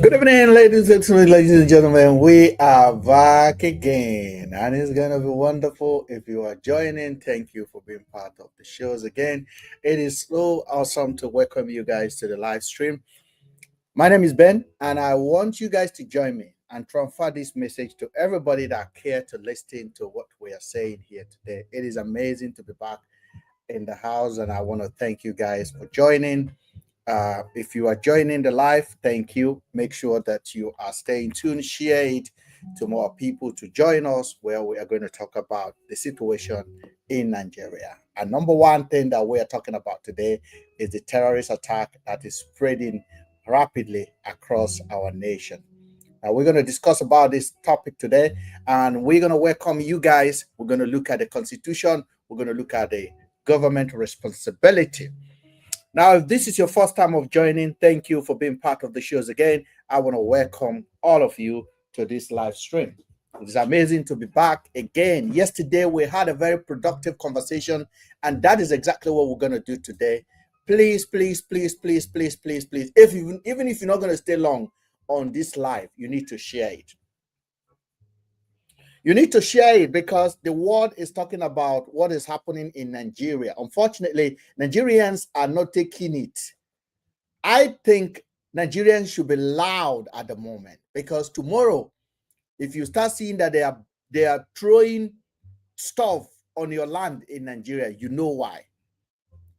Good evening, ladies and gentlemen. We are back again, and it's gonna be wonderful if you are joining. Thank you for being part of the shows again. It is so awesome to welcome you guys to the live stream. My name is Ben, and I want you guys to join me and transfer this message to everybody that care to listen to what we are saying here today. It is amazing to be back in the house, and I want to thank you guys for joining. If you are joining the live, thank you. Make sure that you are staying tuned, share it to more people to join us, where we are going to talk about the situation in Nigeria. And number one thing that we are talking about today is the terrorist attack that is spreading rapidly across our nation. Now, we're going to discuss about this topic today, and we're going to welcome you guys. We're going to look at the Constitution. We're going to look at the government responsibility. Now, if this is your first time of joining, thank you for being part of the shows again. I want to welcome all of you to this live stream. It's amazing to be back again. Yesterday, we had a very productive conversation, and that is exactly what we're going to do today. Please, please, please, please, please, please, please. Even if you're not going to stay long on this live, you need to share it. You need to share it because the world is talking about what is happening in Nigeria. Unfortunately, Nigerians are not taking it. I think Nigerians should be loud at the moment, because tomorrow, if you start seeing that they are throwing stuff on your land in Nigeria, you know why.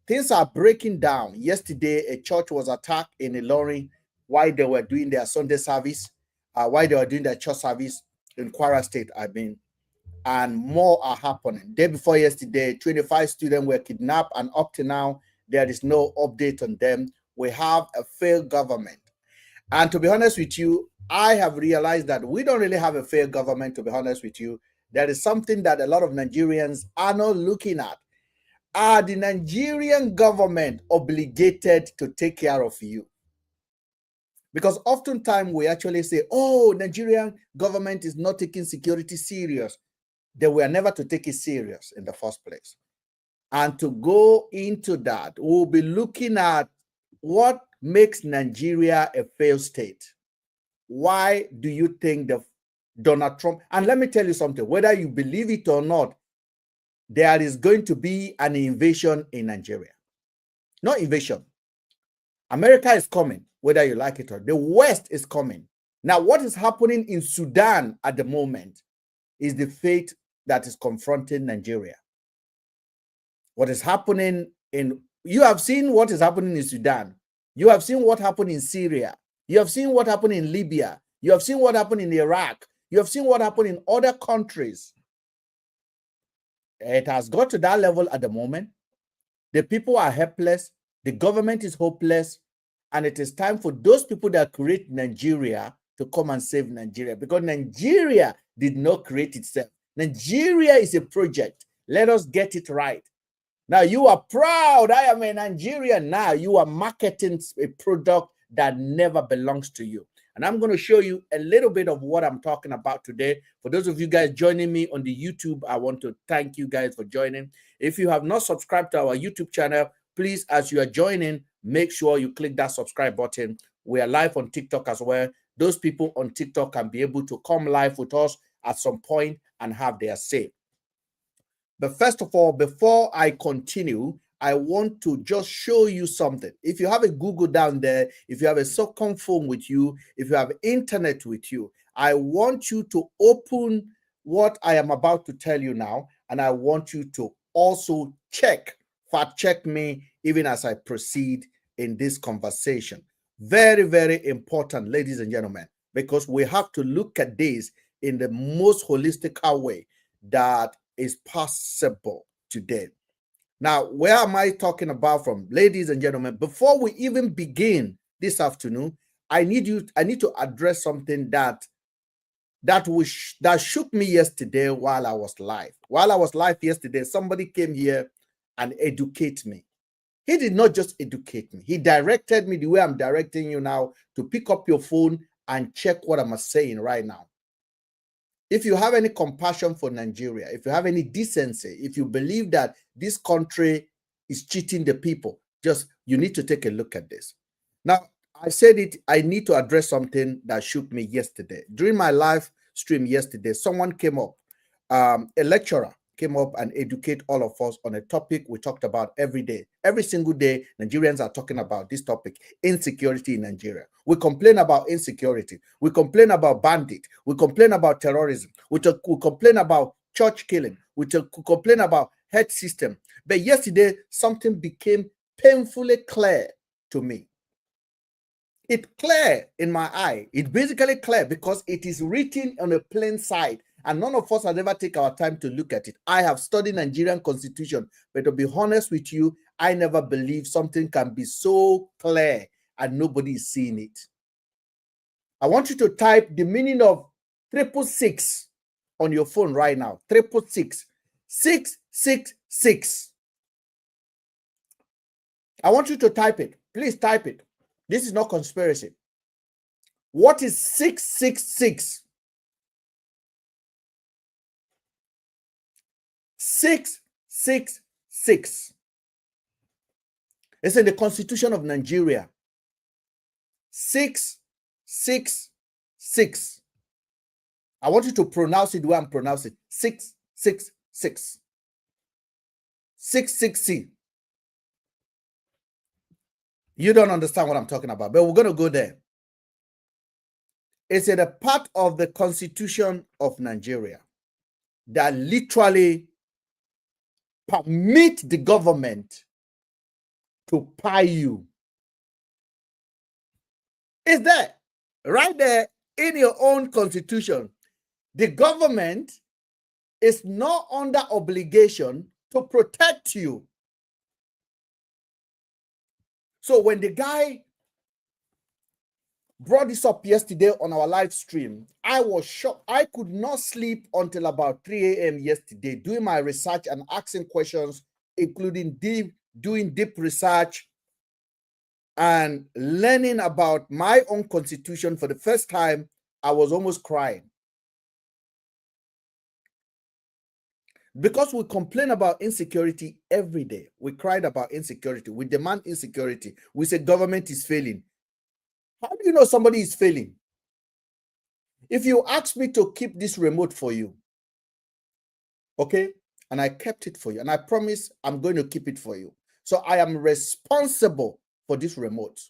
Things are breaking down. Yesterday, a church was attacked in Ilorin while they were doing their Sunday service, while they were doing their church service in Kwara State, and more are happening. Day before yesterday, 25 students were kidnapped, and up to now, there is no update on them. We have a failed government. And to be honest with you, I have realized that we don't really have a failed government, to be honest with you. There is something that a lot of Nigerians are not looking at. Are the Nigerian government obligated to take care of you? Because oftentimes we actually say, oh, Nigerian government is not taking security serious. They were never to take it serious in the first place. And to go into that, we'll be looking at what makes Nigeria a failed state. Why do you think that Donald Trump, and let me tell you something, whether you believe it or not, there is going to be an invasion in Nigeria. Not invasion. America is coming, whether you like it or not. The West is coming. Now, what is happening in Sudan at the moment is the fate that is confronting Nigeria. What is happening you have seen what is happening in Sudan. You have seen what happened in Syria. You have seen what happened in Libya. You have seen what happened in Iraq. You have seen what happened in other countries. It has got to that level at the moment. The people are helpless. The government is hopeless. And it is time for those people that create Nigeria to come and save Nigeria, because Nigeria did not create itself. Nigeria is a project. Let us get it right. Now, you are proud. I am a Nigerian. Now, you are marketing a product that never belongs to you. And I'm going to show you a little bit of what I'm talking about today. For those of you guys joining me on the YouTube, I want to thank you guys for joining. If you have not subscribed to our YouTube channel, please, as you are joining, make sure you click that subscribe button. We are live on TikTok as well. Those people on TikTok can be able to come live with us at some point and have their say. But first of all, before I continue, I want to just show you something. If you have a Google down there, if you have a second phone with you, if you have internet with you, I want you to open what I am about to tell you now, and I want you to also fact check me even as I proceed in this conversation. Very, very important, ladies and gentlemen, because we have to look at this in the most holistic way that is possible today. Now, where am I talking about from, ladies and gentlemen? Before we even begin this afternoon, I need to address something that shook me yesterday while I was live. While I was live yesterday, somebody came here and educated me. He did not just educate me. He directed me the way I'm directing you now, to pick up your phone and check what I'm saying right now. If you have any compassion for Nigeria, if you have any decency, if you believe that this country is cheating the people, you need to take a look at this. Now, I said it, I need to address something that shook me yesterday. During my live stream yesterday, someone came up, a lecturer came up and educate all of us on a topic we talked about every day. Every single day, Nigerians are talking about this topic, insecurity in Nigeria. We complain about insecurity. We complain about bandit. We complain about terrorism. We complain about church killing. We complain about health system. But yesterday, something became painfully clear to me. It's clear in my eye. It's basically clear because it is written on a plain side, and none of us has ever taken our time to look at it. I have studied Nigerian constitution, but to be honest with you, I never believe something can be so clear and nobody is seeing it. I want you to type the meaning of 666 on your phone right now. 666. 666. I want you to type it. Please type it. This is not conspiracy. What is 666? 666. It's in the Constitution of Nigeria. 666. I want you to pronounce it the way I'm pronouncing it. 666. 666. You don't understand what I'm talking about, but we're going to go there. It's a part of the Constitution of Nigeria that literally permit the government to pay you. It's there, right there in your own constitution. The government is not under obligation to protect you. So when the guy brought this up yesterday on our live stream, I was shocked. I could not sleep until about 3 a.m. yesterday, doing my research and asking questions, including doing deep research and learning about my own constitution for the first time. I was almost crying. Because we complain about insecurity every day. We cried about insecurity. We demand insecurity. We say government is failing. How do you know somebody is failing? If you ask me to keep this remote for you, okay, and I kept it for you, and I promise I'm going to keep it for you. So I am responsible for this remote.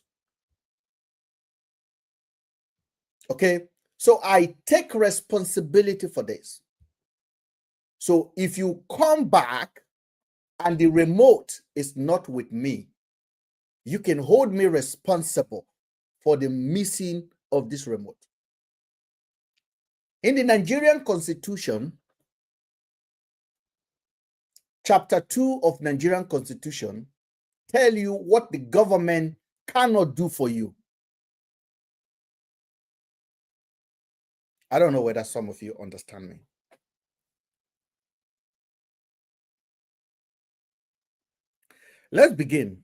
Okay, so I take responsibility for this. So if you come back and the remote is not with me, you can hold me responsible for the missing of this remote. In the Nigerian Constitution, Chapter 2 of Nigerian Constitution tell you what the government cannot do for you. I don't know whether some of you understand me. Let's begin.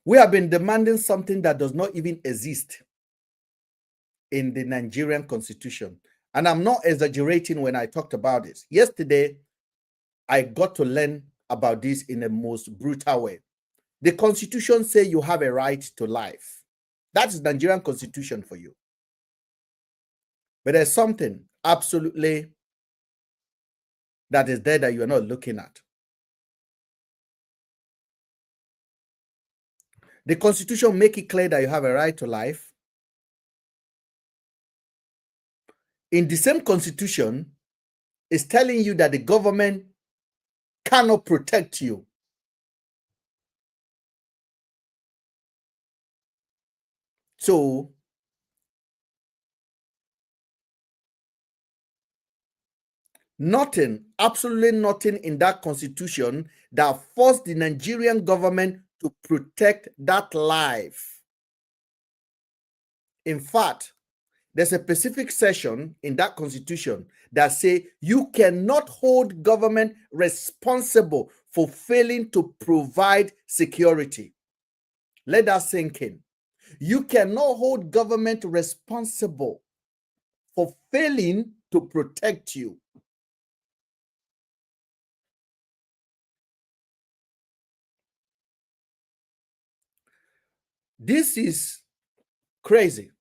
We have been demanding something that does not even exist in the Nigerian Constitution. And I'm not exaggerating when I talked about this. Yesterday, I got to learn about this in the most brutal way. The Constitution says you have a right to life. That's the Nigerian Constitution for you. But there's something absolutely that is there that you're not looking at. The Constitution makes it clear that you have a right to life. In the same Constitution, it's telling you that the government cannot protect you. So, nothing, absolutely nothing in that Constitution that forced the Nigerian government to protect that life. In fact, there's a specific section in that Constitution that say you cannot hold government responsible for failing to provide security. Let that sink in. You cannot hold government responsible for failing to protect you. This is crazy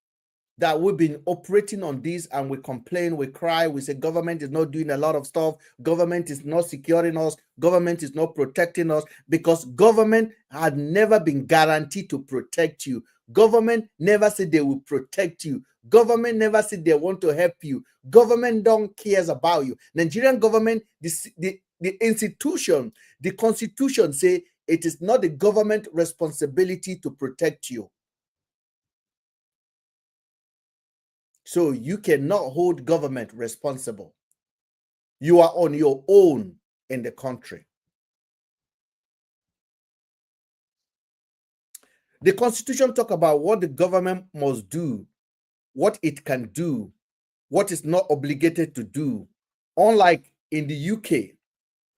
that we've been operating on this, and we complain, we cry, we say government is not doing a lot of stuff, government is not securing us, government is not protecting us, because government had never been guaranteed to protect you. Government never said they will protect you. Government never said they want to help you. Government don't cares about you. Nigerian government, the institution, the constitution say it is not the government responsibility to protect you. So you cannot hold government responsible. You are on your own in the country. The Constitution talks about what the government must do, what it can do, what is not obligated to do. Unlike in the UK,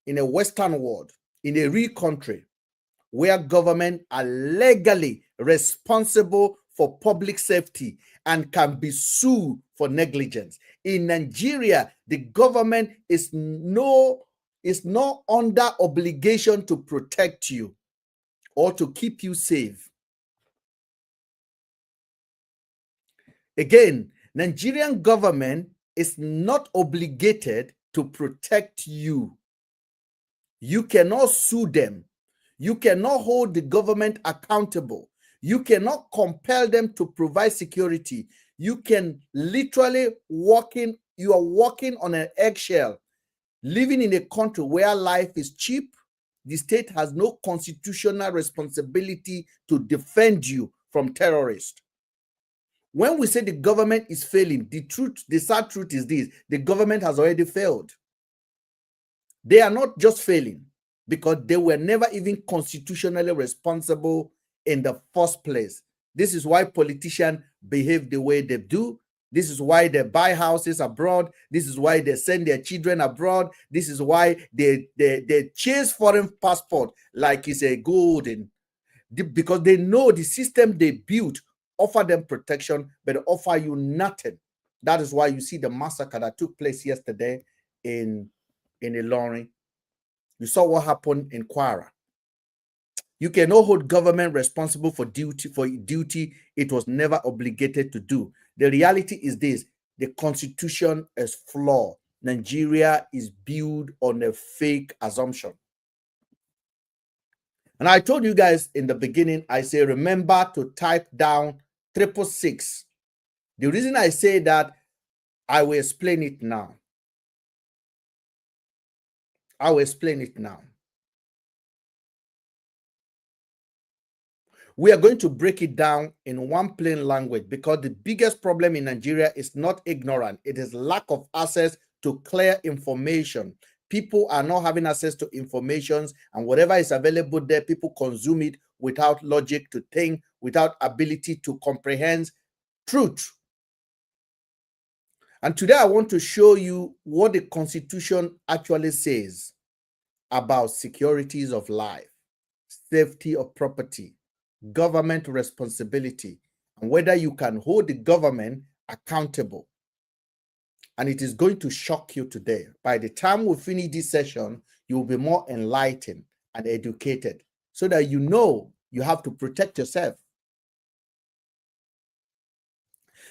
in a Western world, in a real country, where government are legally responsible for public safety and can be sued for negligence. In Nigeria, the government is not under obligation to protect you or to keep you safe. Again, Nigerian government is not obligated to protect you. You cannot sue them. You cannot hold the government accountable. You cannot compel them to provide security. You can literally you are walking on an eggshell, living in a country where life is cheap. The state has no constitutional responsibility to defend you from terrorists. When we say the government is failing, the sad truth is this: the government has already failed. They are not just failing because they were never even constitutionally responsible in the first place. This is why politicians behave the way they do. This is why they buy houses abroad. This is why they send their children abroad. This is why they chase foreign passport like it's a golden, because they know the system they built offer them protection, but offer you nothing. That is why you see the massacre that took place yesterday in Ilorin. You saw what happened in Kwara. You cannot hold government responsible for duty it was never obligated to do. The reality is this: the constitution is flawed. Nigeria is built on a fake assumption. And I told you guys in the beginning, I say, remember to type down 666. The reason I say that, I will explain it now. I will explain it now. We are going to break it down in one plain language, because the biggest problem in Nigeria is not ignorance. It is lack of access to clear information. People are not having access to information, and whatever is available there, people consume it without logic to think, without ability to comprehend truth. And today I want to show you what the Constitution actually says about securities of life, safety of property, government responsibility, and whether you can hold the government accountable. And it is going to shock you today. By the time we finish this session, you will be more enlightened and educated, so that you know you have to protect yourself.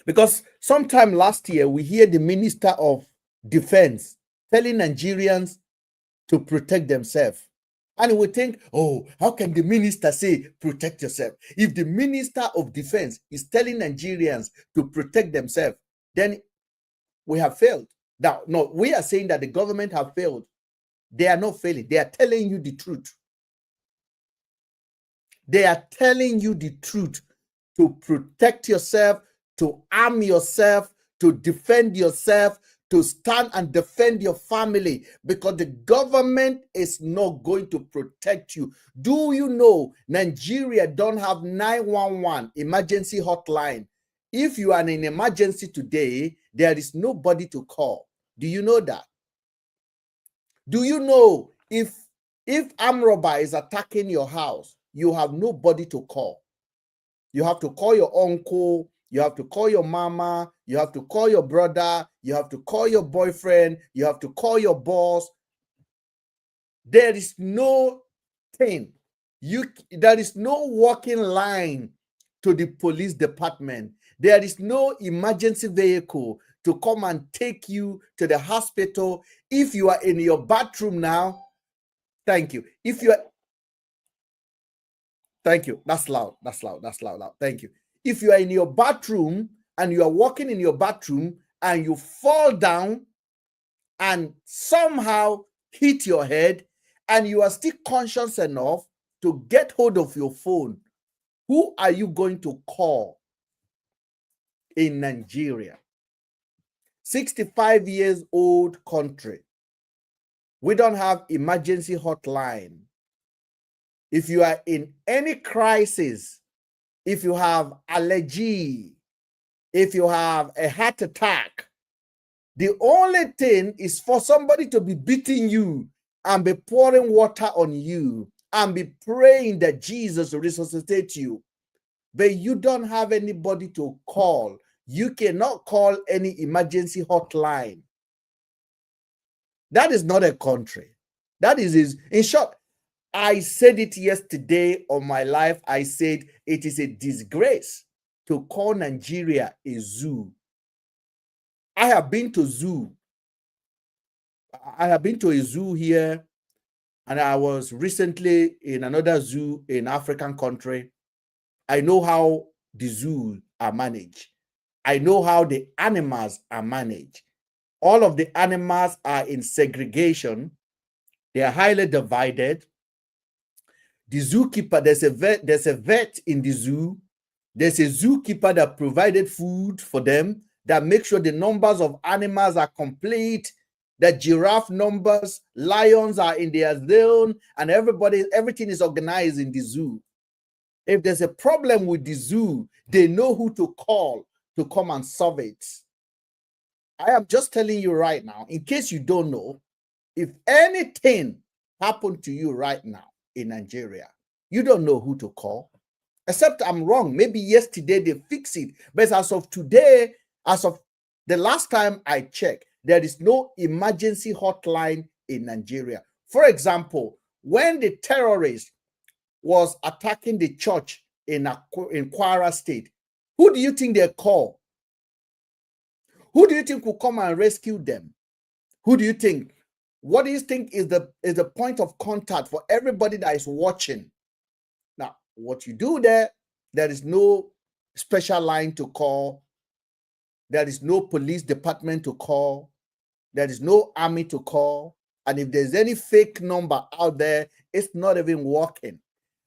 Because sometime last year, we hear the Minister of Defense telling Nigerians to protect themselves. And we think, oh, how can the minister say protect yourself? If the Minister of Defense is telling Nigerians to protect themselves, then we have failed. Now, no, we are saying that the government have failed. They are not failing. They are telling you the truth. They are telling you the truth, to protect yourself, to arm yourself, to defend yourself, to stand and defend your family, because the government is not going to protect you. Do you know Nigeria don't have 911 emergency hotline? If you are in an emergency today, there is nobody to call. Do you know that? Do you know if armed robber is attacking your house, you have nobody to call? You have to call your uncle, you have to call your mama, you have to call your brother, you have to call your boyfriend, you have to call your boss. There is no thing. There is no walking line to the police department. There is no emergency vehicle to come and take you to the hospital. If you are in your bathroom now, thank you. If you are, thank you. That's loud. That's loud. That's loud. Loud. Thank you. If you are in your bathroom and you are walking in your bathroom and you fall down and somehow hit your head and you are still conscious enough to get hold of your phone, who are you going to call in Nigeria? 65 years old country. We don't have emergency hotline. If you are in any crisis, if you have allergy, if you have a heart attack, the only thing is for somebody to be beating you and be pouring water on you and be praying that Jesus will resuscitate you. But you don't have anybody to call. You cannot call any emergency hotline. That is not a country. That is, in short, I said it yesterday on my live. I said it is a disgrace to call Nigeria a zoo. I have been to zoo. I have been to a zoo here, and I was recently in another zoo in African country. I know how the zoos are managed. I know how the animals are managed. All of the animals are in segregation. They are highly divided. The zookeeper, there's a vet in the zoo. There's a zookeeper that provided food for them, that makes sure the numbers of animals are complete, that giraffe numbers, lions are in their zone, and everything is organized in the zoo. If there's a problem with the zoo, they know who to call to come and solve it. I am just telling you right now, in case you don't know, if anything happened to you right now in Nigeria, you don't know who to call. Except I'm wrong. Maybe yesterday they fixed it. But as of today, as of the last time I checked, there is no emergency hotline in Nigeria. For example, when the terrorist was attacking the church in Kwara State, who do you think they call? Who do you think will come and rescue them? Who do you think? What do you think is the point of contact for everybody that is watching? Now, what you do there is no special line to call. There is no police department to call. There is no army to call. And if there's any fake number out there, it's not even working.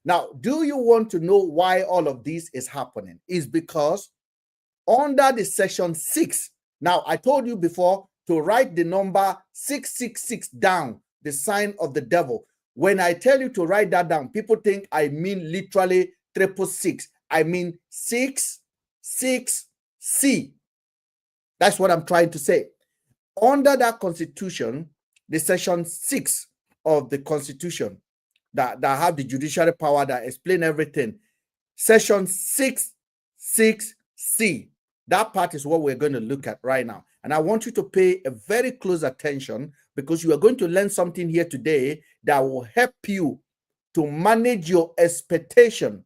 Now, do you want to know why all of this is happening? It's because under the section 6, now I told you before to write the number 666 down, the sign of the devil. When I tell you to write that down, people think I mean literally 666. I mean 666C. That's what I'm trying to say. Under that constitution, the section 6 of the constitution that have the judiciary power that explain everything, section 666C, that part is what we're going to look at right now. And I want you to pay a very close attention, because you are going to learn something here today that will help you to manage your expectation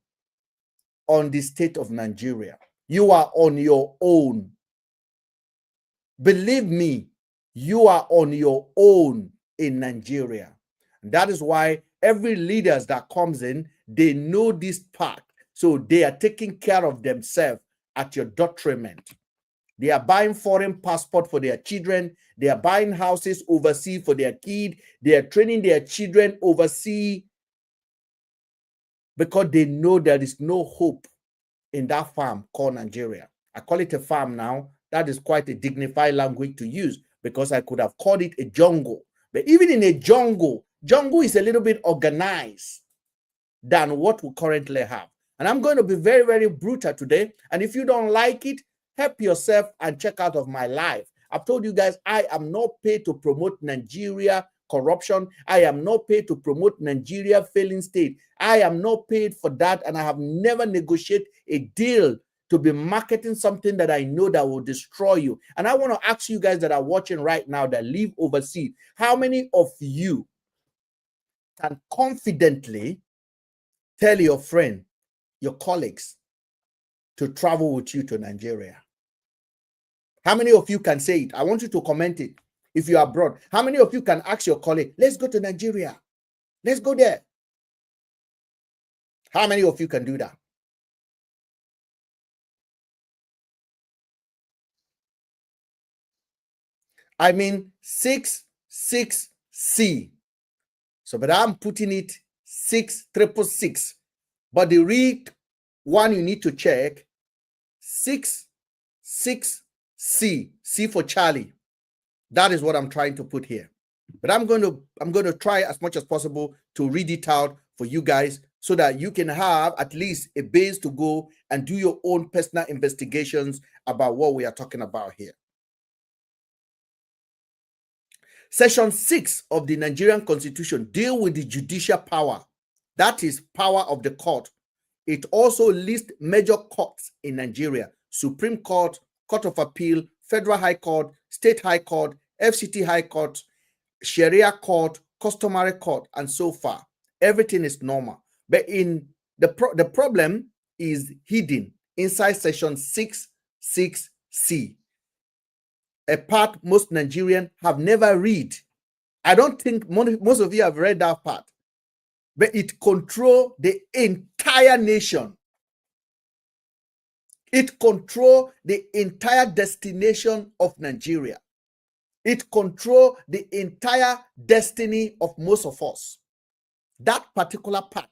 on the state of Nigeria. You are on your own. Believe me, you are on your own in Nigeria. And that is why every leaders that comes in, they know this part. So they are taking care of themselves at your detriment. They are buying foreign passport for their children. They are buying houses overseas for their kid. They are training their children overseas because they know there is no hope in that farm called Nigeria. I call it a farm now. That is quite a dignified language to use, because I could have called it a jungle. But even in a jungle is a little bit organized than what we currently have. And I'm going to be very, very brutal today. And if you don't like it, help yourself and check out of my life. I've told you guys, I am not paid to promote Nigeria corruption. I am not paid to promote Nigeria failing state. I am not paid for that. And I have never negotiated a deal to be marketing something that I know that will destroy you. And I want to ask you guys that are watching right now that live overseas, how many of you can confidently tell your friend, your colleagues, to travel with you to Nigeria? How many of you can say it? I want you to comment it. If you are abroad, how many of you can ask your colleague, let's go to Nigeria? Let's go there. How many of you can do that? I mean 66C. So, but I'm putting it 6666. But the real one you need to check 66C. C for Charlie. That is what I'm trying to put here. But I'm going to try as much as possible to read it out for you guys so that you can have at least a base to go and do your own personal investigations about what we are talking about here. Section 6 of the Nigerian Constitution deal with the judicial power. That is power of the court. It also lists major courts in Nigeria: Supreme Court, Court of Appeal, Federal High Court, State High Court, FCT High Court, Sharia Court, Customary Court, and so far. Everything is normal. But in the problem is hidden inside Section 66C. A part most Nigerians have never read. I don't think most of you have read that part. But it controls the entire nation. It controls the entire destination of Nigeria. It controls the entire destiny of most of us. That particular part,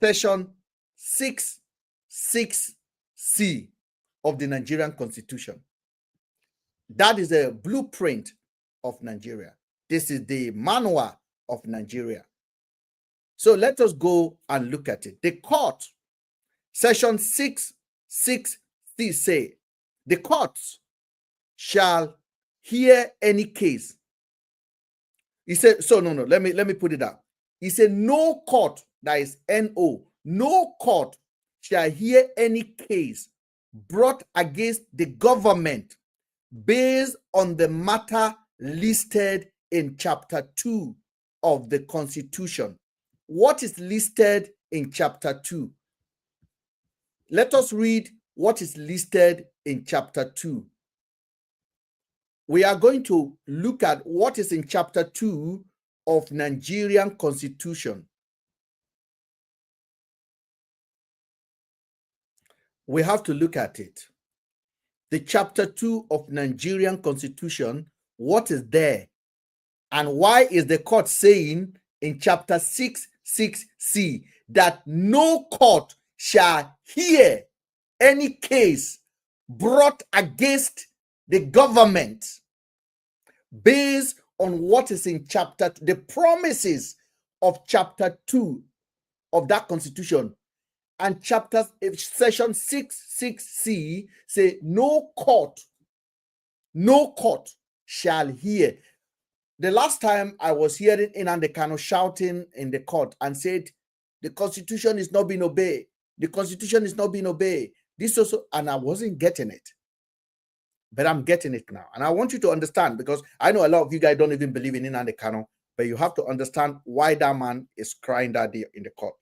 Section 66C of the Nigerian Constitution. That is a blueprint of Nigeria. This is the manual of Nigeria. So let us go and look at it. The court, Section 66C say, the courts shall hear any case. He said, so no, let me put it out. He said, no court, that is NO, no court shall hear any case brought against the government based on the matter listed in Chapter 2 of the Constitution. What is listed in Chapter 2? Let us read what is listed in Chapter 2. We are going to look at what is in Chapter 2 of Nigerian Constitution. We have to look at it. The Chapter 2 of Nigerian Constitution, what is there? And why is the court saying in Chapter 66C that no court shall hear any case brought against the government based on what is in the promises of Chapter 2 of that Constitution? And Section 66C say no court shall hear. The last time I was hearing Nnamdi Kanu shouting in the court and said, the Constitution is not being obeyed. The Constitution is not being obeyed. This also, and I wasn't getting it. But I'm getting it now. And I want you to understand, because I know a lot of you guys don't even believe in Nnamdi Kanu, but you have to understand why that man is crying that day in the court.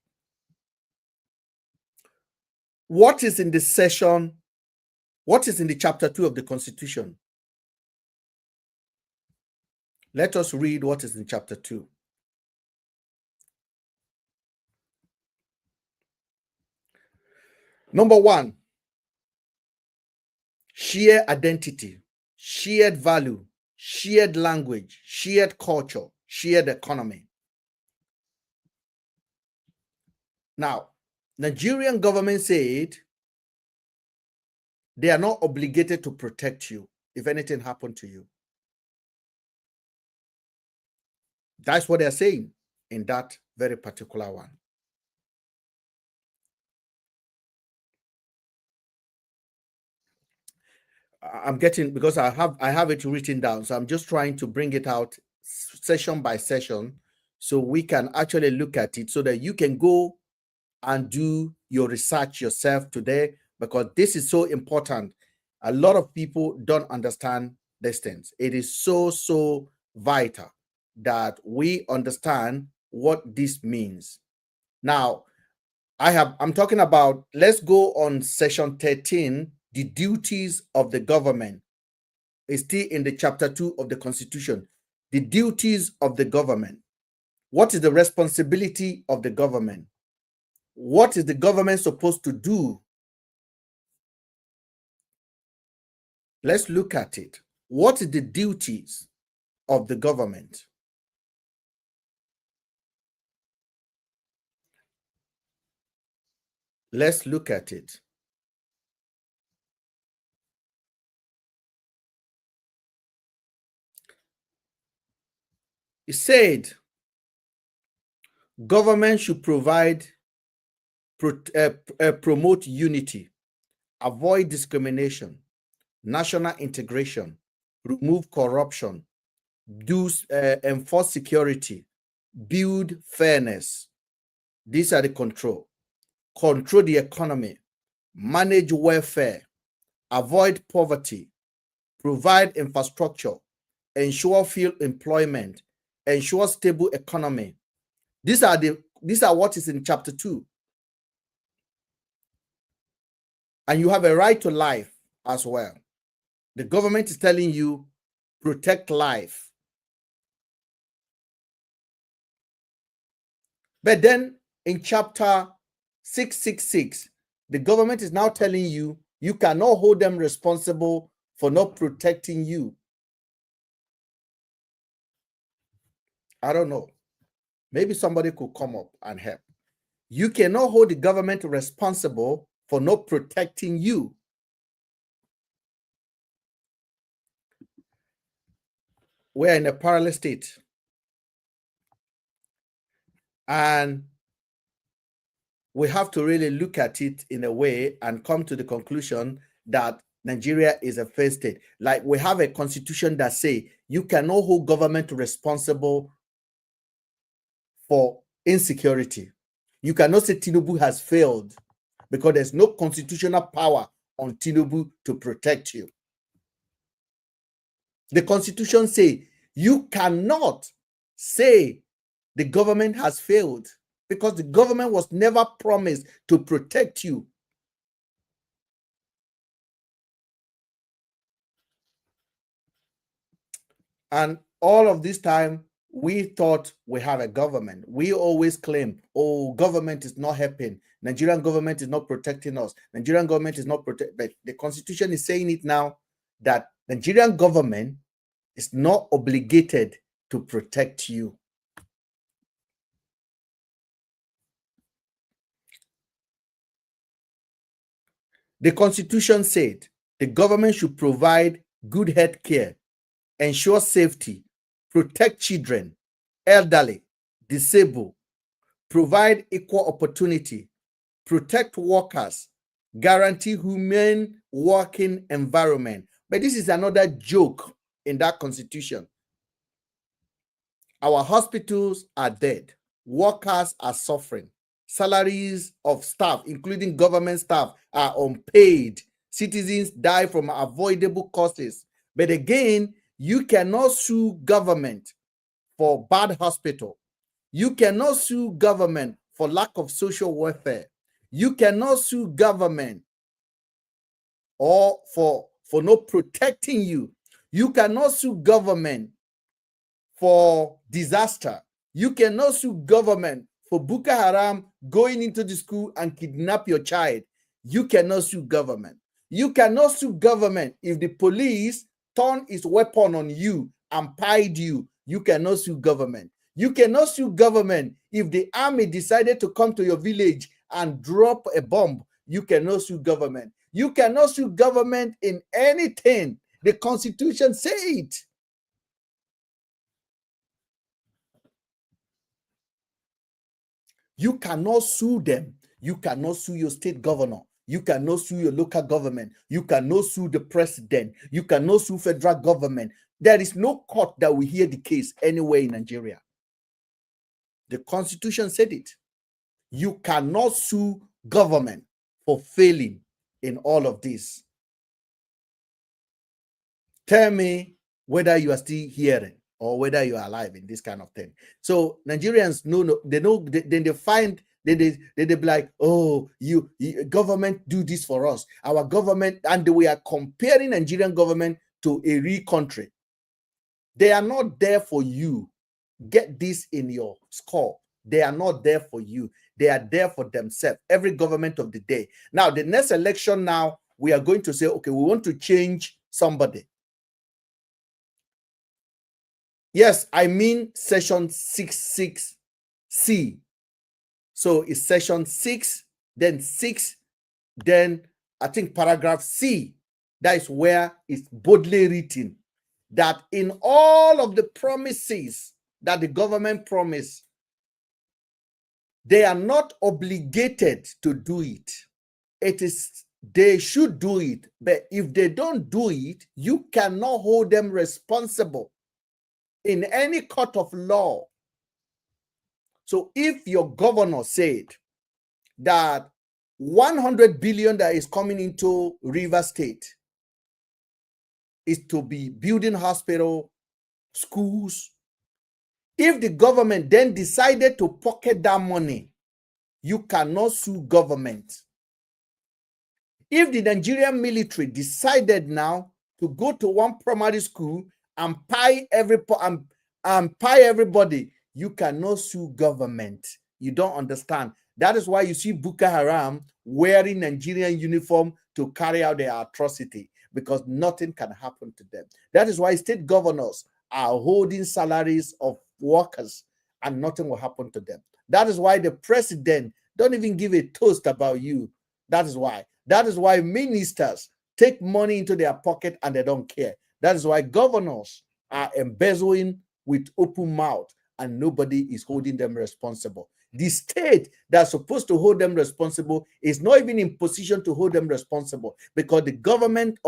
What is in the session? What is in the Chapter 2 of the Constitution? Let us read what is in Chapter 2. Number 1, shared identity, shared value, shared language, shared culture, shared economy. Now, Nigerian government said they are not obligated to protect you if anything happened to you. That's what they're saying in that very particular one. I'm getting, because I have it written down, so I'm just trying to bring it out session by session so we can actually look at it so that you can go and do your research yourself today, because this is so important. A lot of people don't understand these things. It is so vital that we understand what this means. Now, I'm talking about, let's go on section 13, the duties of the government. It's still in the chapter 2 of the Constitution. The duties of the government. What is the responsibility of the government? What is the government supposed to do? Let's look at it. What is the duties of the government? Let's look at it. It said government should promote unity, avoid discrimination, national integration, remove corruption, enforce security, build fairness. These are the control the economy, manage welfare, avoid poverty, provide infrastructure, ensure field employment, ensure stable economy. These are what is in chapter 2. And you have a right to life as well. The government is telling you, protect life. But then in chapter 666, the government is now telling you, you cannot hold them responsible for not protecting you. I don't know. Maybe somebody could come up and help. You cannot hold the government responsible for not protecting you. We're in a parallel state. And we have to really look at it in a way and come to the conclusion that Nigeria is a failed state. Like, we have a constitution that says you cannot hold government responsible for insecurity. You cannot say Tinubu has failed because there's no constitutional power on Tinubu to protect you. The constitution says you cannot say the government has failed because the government was never promised to protect you. And all of this time, we thought we have a government. We always claim, oh, government is not helping. Nigerian government is not protecting us. Nigerian government is not protecting. But the constitution is saying it now that Nigerian government is not obligated to protect you. The constitution said the government should provide good health care, ensure safety, protect children, elderly, disabled, provide equal opportunity, protect workers, guarantee humane working environment. But this is another joke in that constitution. Our hospitals are dead. Workers are suffering. Salaries of staff, including government staff, are unpaid. Citizens die from avoidable causes. But again, you cannot sue government for bad hospital. You cannot sue government for lack of social welfare. You cannot sue government or for not protecting you. You cannot sue government for disaster. You cannot sue government for Boko Haram going into the school and kidnap your child. You cannot sue government. You cannot sue government if the police turn its weapon on you and pied you. You cannot sue government. You cannot sue government if the army decided to come to your village and drop a bomb. You cannot sue government. You cannot sue government in anything. The Constitution says it. You cannot sue them. You cannot sue your state governor. You cannot sue your local government. You cannot sue the president. You cannot sue federal government. There is no court that will hear the case anywhere in Nigeria. The Constitution said it. You cannot sue government for failing in all of this. Tell me whether you are still hearing or whether you are alive in this kind of thing. So Nigerians know they find They be like, oh, you government do this for us. Our government, and we are comparing Nigerian government to a real country. They are not there for you. Get this in your score. They are not there for you. They are there for themselves. Every government of the day. Now, the next election now, we are going to say, okay, we want to change somebody. Yes, I mean section 66C. So it's section 6, then 6, then I think paragraph C. That is where it's boldly written that in all of the promises that the government promised, they are not obligated to do it. It is, they should do it, but if they don't do it, you cannot hold them responsible in any court of law. So if your governor said that 100 billion that is coming into River State is to be building hospital, schools, if the government then decided to pocket that money, you cannot sue government. If the Nigerian military decided now to go to one primary school and pay everybody, you cannot sue government. You don't understand. That is why you see Boko Haram wearing Nigerian uniform to carry out their atrocity, because nothing can happen to them. That is why state governors are holding salaries of workers and nothing will happen to them. That is why the president don't even give a toast about you. That is why. That is why ministers take money into their pocket and they don't care. That is why governors are embezzling with open mouth and nobody is holding them responsible. The state that's supposed to hold them responsible is not even in position to hold them responsible, because the government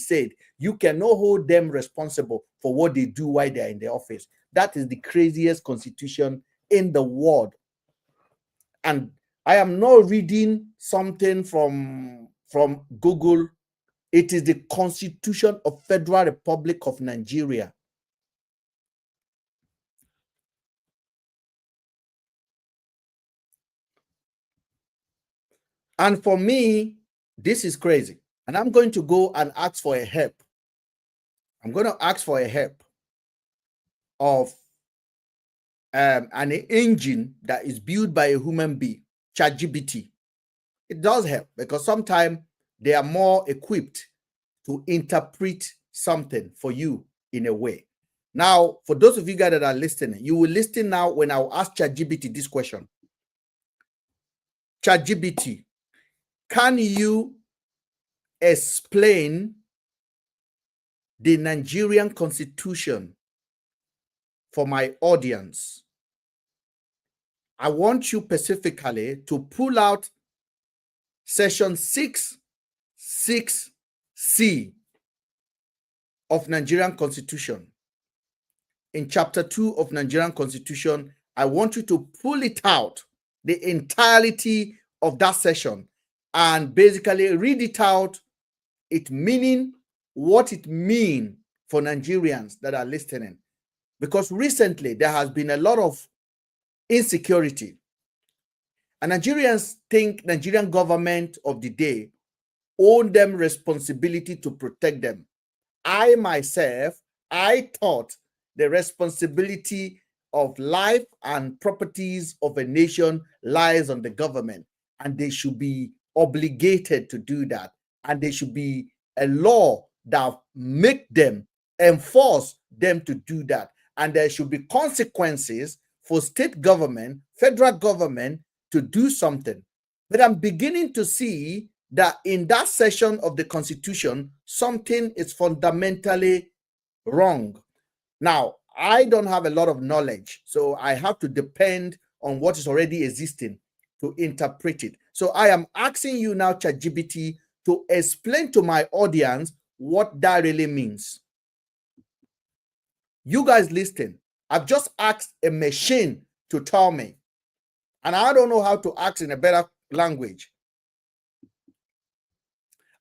said you cannot hold them responsible for what they do while they're in the office. That is the craziest constitution in the world. And I am not reading something from Google. It is the Constitution of Federal Republic of Nigeria. And for me, this is crazy. And I'm going to go and ask for a help. I'm going to ask for a help of an engine that is built by a human being, ChatGPT. It does help because sometimes they are more equipped to interpret something for you in a way. Now, for those of you guys that are listening, you will listen now when I will ask ChatGPT this question. ChatGPT, can you explain the Nigerian Constitution for my audience? I want you specifically to pull out section 66C of Nigerian Constitution. In chapter 2 of Nigerian Constitution, I want you to pull it out, the entirety of that section, and basically read it out, it meaning what it means for Nigerians that are listening. Because recently there has been a lot of insecurity. And Nigerians think Nigerian government of the day own them responsibility to protect them. I myself, I thought the responsibility of life and properties of a nation lies on the government, and they should be obligated to do that. And there should be a law that make them, enforce them to do that. And there should be consequences for state government, federal government to do something. But I'm beginning to see that in that section of the Constitution, something is fundamentally wrong. Now, I don't have a lot of knowledge, so I have to depend on what is already existing to interpret it. So I am asking you now, ChatGPT, to explain to my audience what that really means. You guys listen. I've just asked a machine to tell me, and I don't know how to ask in a better language.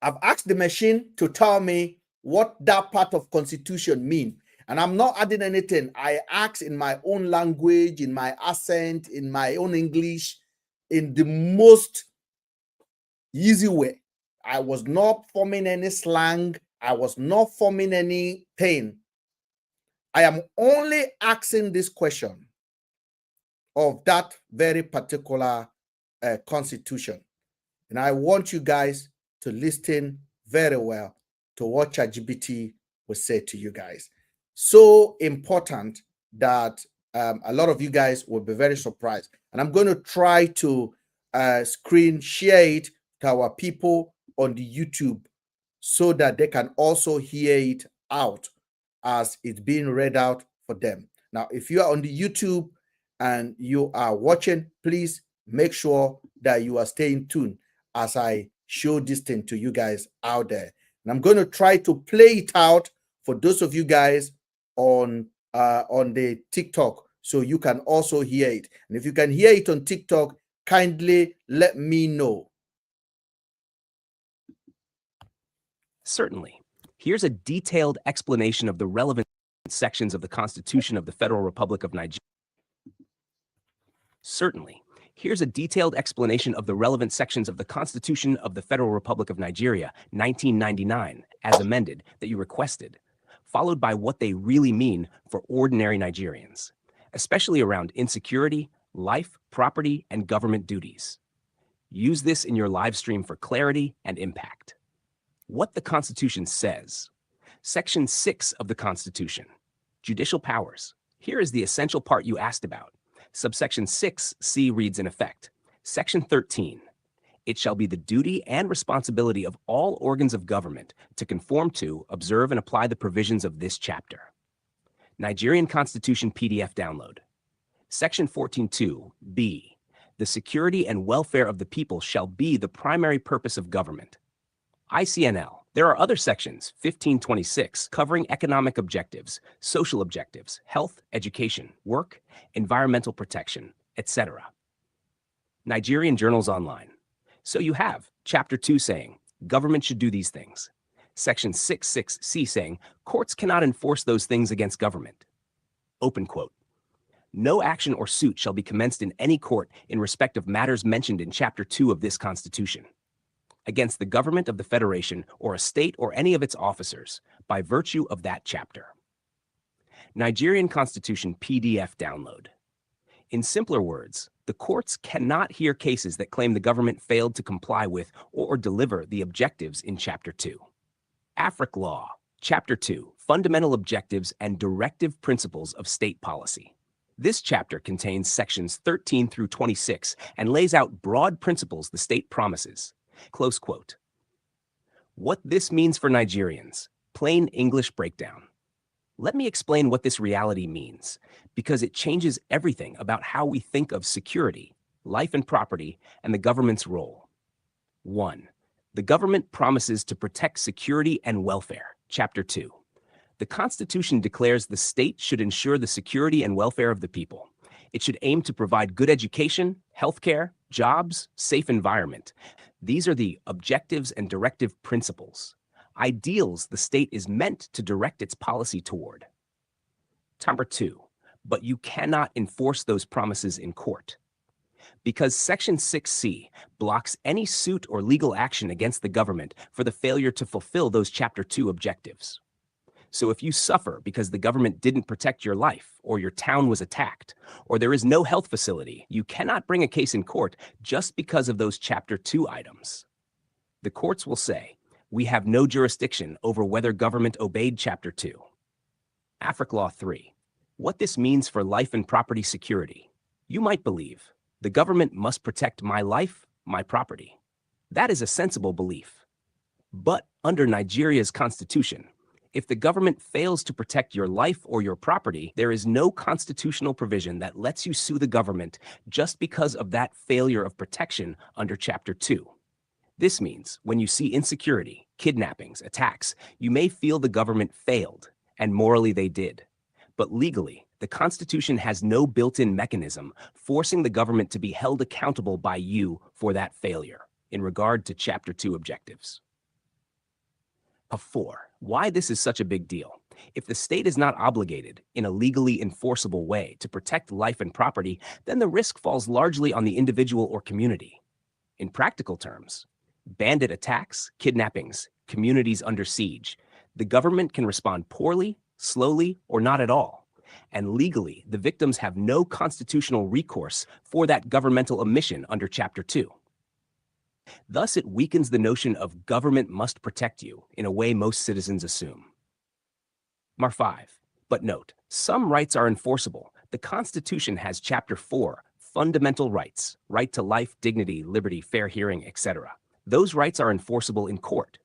I've asked the machine to tell me what that part of Constitution means. And I'm not adding anything. I ask in my own language, in my accent, in my own English, in the most easy way. I was not forming any slang. I was not forming anything. I am only asking this question of that very particular constitution. And I want you guys to listen very well to what ChatGPT will say to you guys. So important that a lot of you guys will be very surprised. And I'm going to try to screen share it to our people on the YouTube so that they can also hear it out as it's being read out for them. Now, if you are on the YouTube and you are watching, please make sure that you are staying tuned as I show this thing to you guys out there. And I'm going to try to play it out for those of you guys on the TikTok so you can also hear it. And if you can hear it on TikTok, kindly let me know. Certainly. Here's a detailed explanation of the relevant sections of the Constitution of the Federal Republic of Nigeria. Certainly. Here's a detailed explanation of the relevant sections of the Constitution of the Federal Republic of Nigeria, 1999, as amended, that you requested, followed by what they really mean for ordinary Nigerians, especially around insecurity, life, property, and government duties. Use this in your live stream for clarity and impact. What the Constitution says. Section 6 of the Constitution, Judicial Powers. Here is the essential part you asked about. Subsection 6C reads in effect. Section 13. It shall be the duty and responsibility of all organs of government to conform to, observe, and apply the provisions of this chapter. Nigerian Constitution PDF download. Section 14.2b. The security and welfare of the people shall be the primary purpose of government. ICNL. There are other sections, 1526, covering economic objectives, social objectives, health, education, work, environmental protection, etc. Nigerian Journals Online. So you have Chapter 2 saying, government should do these things. Section 66C saying, courts cannot enforce those things against government. Open quote. No action or suit shall be commenced in any court in respect of matters mentioned in Chapter 2 of this Constitution, against the government of the Federation or a state or any of its officers, by virtue of that chapter. Nigerian Constitution PDF download. In simpler words, the courts cannot hear cases that claim the government failed to comply with or deliver the objectives in Chapter 2. Afric Law, Chapter 2, Fundamental Objectives and Directive Principles of State Policy. This chapter contains sections 13 through 26 and lays out broad principles the state promises. Close quote. What this means for Nigerians. Plain English breakdown. Let me explain what this reality means, because it changes everything about how we think of security, life and property, and the government's role. 1. The government promises to protect security and welfare. Chapter 2. The Constitution declares the state should ensure the security and welfare of the people. It should aim to provide good education, healthcare, jobs, safe environment. These are the objectives and directive principles, ideals the state is meant to direct its policy toward. Number 2, but you cannot enforce those promises in court, because Section 6C blocks any suit or legal action against the government for the failure to fulfill those Chapter 2 objectives. So if you suffer because the government didn't protect your life, or your town was attacked, or there is no health facility, you cannot bring a case in court just because of those Chapter 2 items. The courts will say, we have no jurisdiction over whether government obeyed Chapter 2. Afric Law 3. What this means for life and property security. You might believe, the government must protect my life, my property. That is a sensible belief. But under Nigeria's constitution, if the government fails to protect your life or your property, there is no constitutional provision that lets you sue the government just because of that failure of protection under Chapter 2. This means when you see insecurity, kidnappings, attacks, you may feel the government failed, and morally they did. But legally, the Constitution has no built-in mechanism forcing the government to be held accountable by you for that failure in regard to Chapter 2 objectives. 4. Why this is such a big deal. If the state is not obligated in a legally enforceable way to protect life and property, then the risk falls largely on the individual or community. In practical terms, bandit attacks, kidnappings, communities under siege, the government can respond poorly, slowly, or not at all. And legally, the victims have no constitutional recourse for that governmental omission under Chapter 2. Thus, it weakens the notion of government must protect you in a way most citizens assume. Mar 5. But note, some rights are enforceable. The Constitution has Chapter 4, fundamental rights, right to life, dignity, liberty, fair hearing, etc. Those rights are enforceable in court.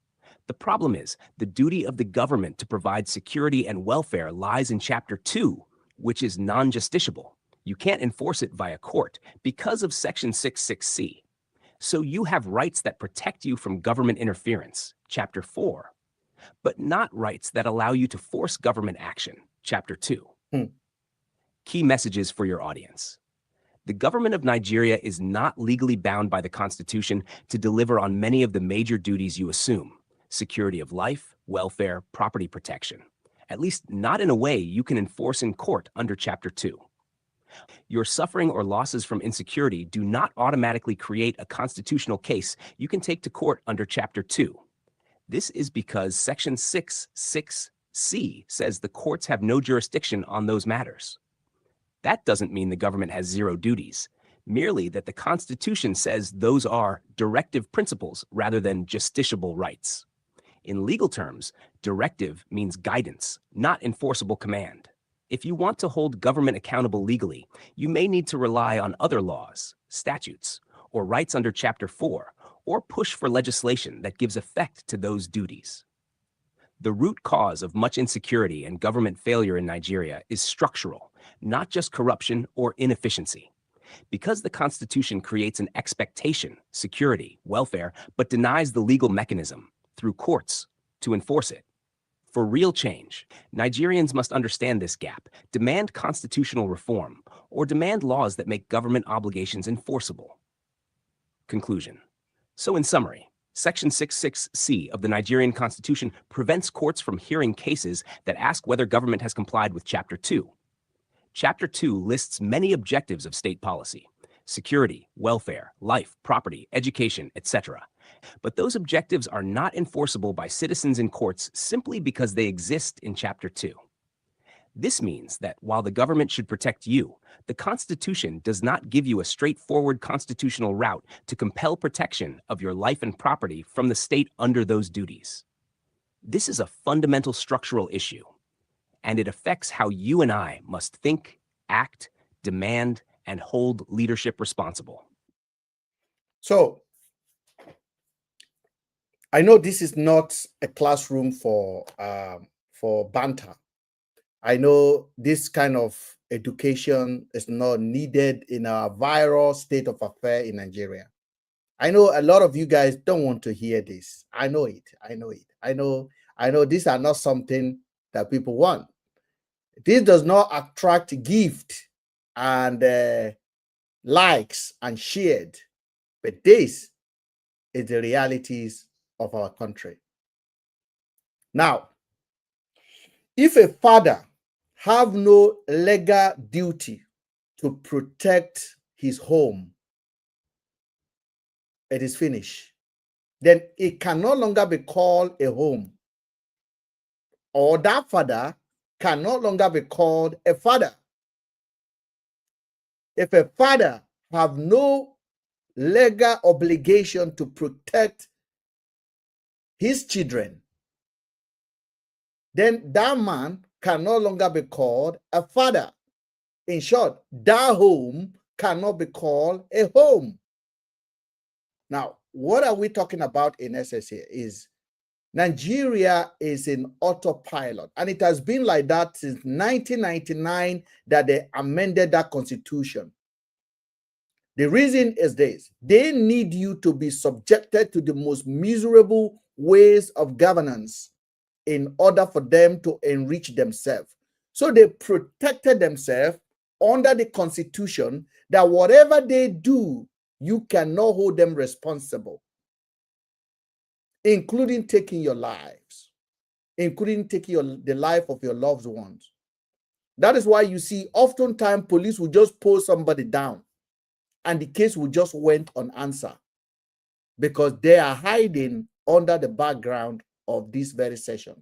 The problem is, the duty of the government to provide security and welfare lies in Chapter 2, which is non-justiciable. You can't enforce it via court because of Section 66C. So you have rights that protect you from government interference, Chapter 4, but not rights that allow you to force government action, Chapter 2. Key messages for your audience. The government of Nigeria is not legally bound by the Constitution to deliver on many of the major duties you assume: security of life, welfare, property protection. At least not in a way you can enforce in court under Chapter 2. Your suffering or losses from insecurity do not automatically create a constitutional case you can take to court under Chapter 2. This is because Section 66C says the courts have no jurisdiction on those matters. That doesn't mean the government has zero duties, merely that the Constitution says those are directive principles rather than justiciable rights. In legal terms, directive means guidance, not enforceable command. If you want to hold government accountable legally, you may need to rely on other laws, statutes, or rights under Chapter 4, or push for legislation that gives effect to those duties. The root cause of much insecurity and government failure in Nigeria is structural, not just corruption or inefficiency. Because the Constitution creates an expectation, security, welfare, but denies the legal mechanism, through courts, to enforce it. For real change, Nigerians must understand this gap, demand constitutional reform, or demand laws that make government obligations enforceable. Conclusion. So in summary, Section 66C of the Nigerian Constitution prevents courts from hearing cases that ask whether government has complied with Chapter 2. Chapter 2 lists many objectives of state policy: security, welfare, life, property, education, etc. But those objectives are not enforceable by citizens in courts simply because they exist in Chapter 2. This means that while the government should protect you, the Constitution does not give you a straightforward constitutional route to compel protection of your life and property from the state under those duties. This is a fundamental structural issue, and it affects how you and I must think, act, demand, and hold leadership responsible. So, I know this is not a classroom for banter. I know this kind of education is not needed in our viral state of affairs in Nigeria. I know a lot of you guys don't want to hear this. I know it. I know these are not something that people want. This does not attract gift and likes and shared, but this is the realities of our country. Now, if a father have no legal duty to protect his home, it is finished. Then it can no longer be called a home, or that father can no longer be called a father. If a father have no legal obligation to protect his children, then that man can no longer be called a father. In short, that home cannot be called a home. Now, what are we talking about in essence here is Nigeria is in autopilot, and it has been like that since 1999 that they amended that constitution. The reason is this: they need you to be subjected to the most miserable ways of governance in order for them to enrich themselves. So they protected themselves under the Constitution that whatever they do, you cannot hold them responsible, including taking your lives. including taking the life of your loved ones. That is why you see oftentimes police will just pull somebody down and the case will just went unanswered because they are hiding under the background of this very session.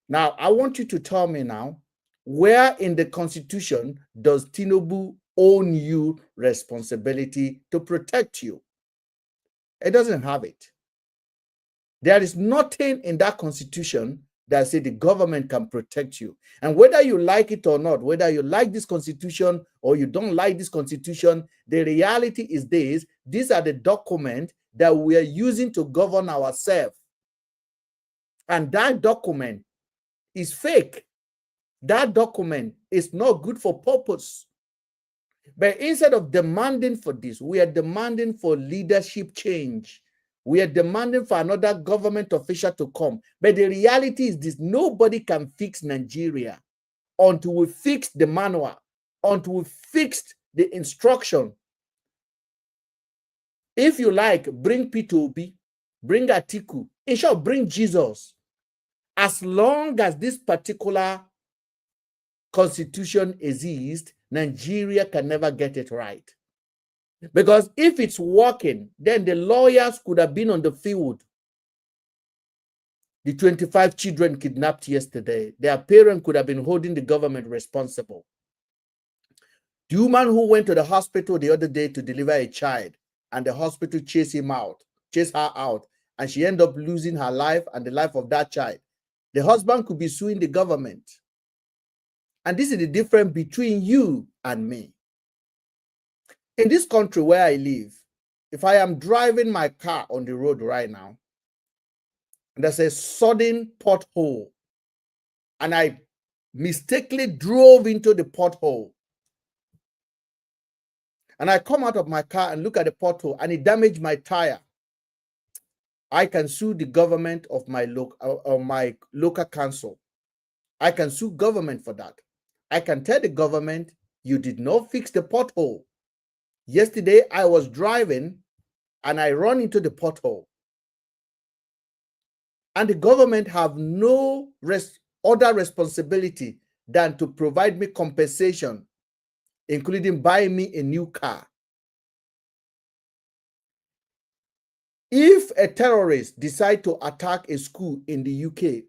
Now, I want you to tell me now, where in the Constitution does Tinubu own you responsibility to protect you? It doesn't have it. There is nothing in that Constitution that says the government can protect you. And whether you like it or not, whether you like this Constitution or you don't like this Constitution, the reality is this: these are the documents that we are using to govern ourselves. And that document is fake. That document is not good for purpose. But instead of demanding for this, we are demanding for leadership change. We are demanding for another government official to come. But the reality is this: nobody can fix Nigeria until we fix the manual, until we fix the instruction. If you like, bring P2B, bring Atiku, in short, bring Jesus. As long as this particular constitution exists, Nigeria can never get it right. Because if it's working, then the lawyers could have been on the field. The 25 children kidnapped yesterday, their parents could have been holding the government responsible. The woman who went to the hospital the other day to deliver a child, and the hospital chased her out, and she ended up losing her life and the life of that child. The husband could be suing the government. And this is the difference between you and me. In this country where I live, if I am driving my car on the road right now, and there's a sudden pothole, and I mistakenly drove into the pothole, and I come out of my car and look at the pothole, and it damaged my tire, I can sue the government of my local council. I can sue government for that. I can tell the government, you did not fix the pothole. Yesterday, I was driving and I run into the pothole. And the government have no other responsibility than to provide me compensation, including buying me a new car. If a terrorist decide to attack a school in the UK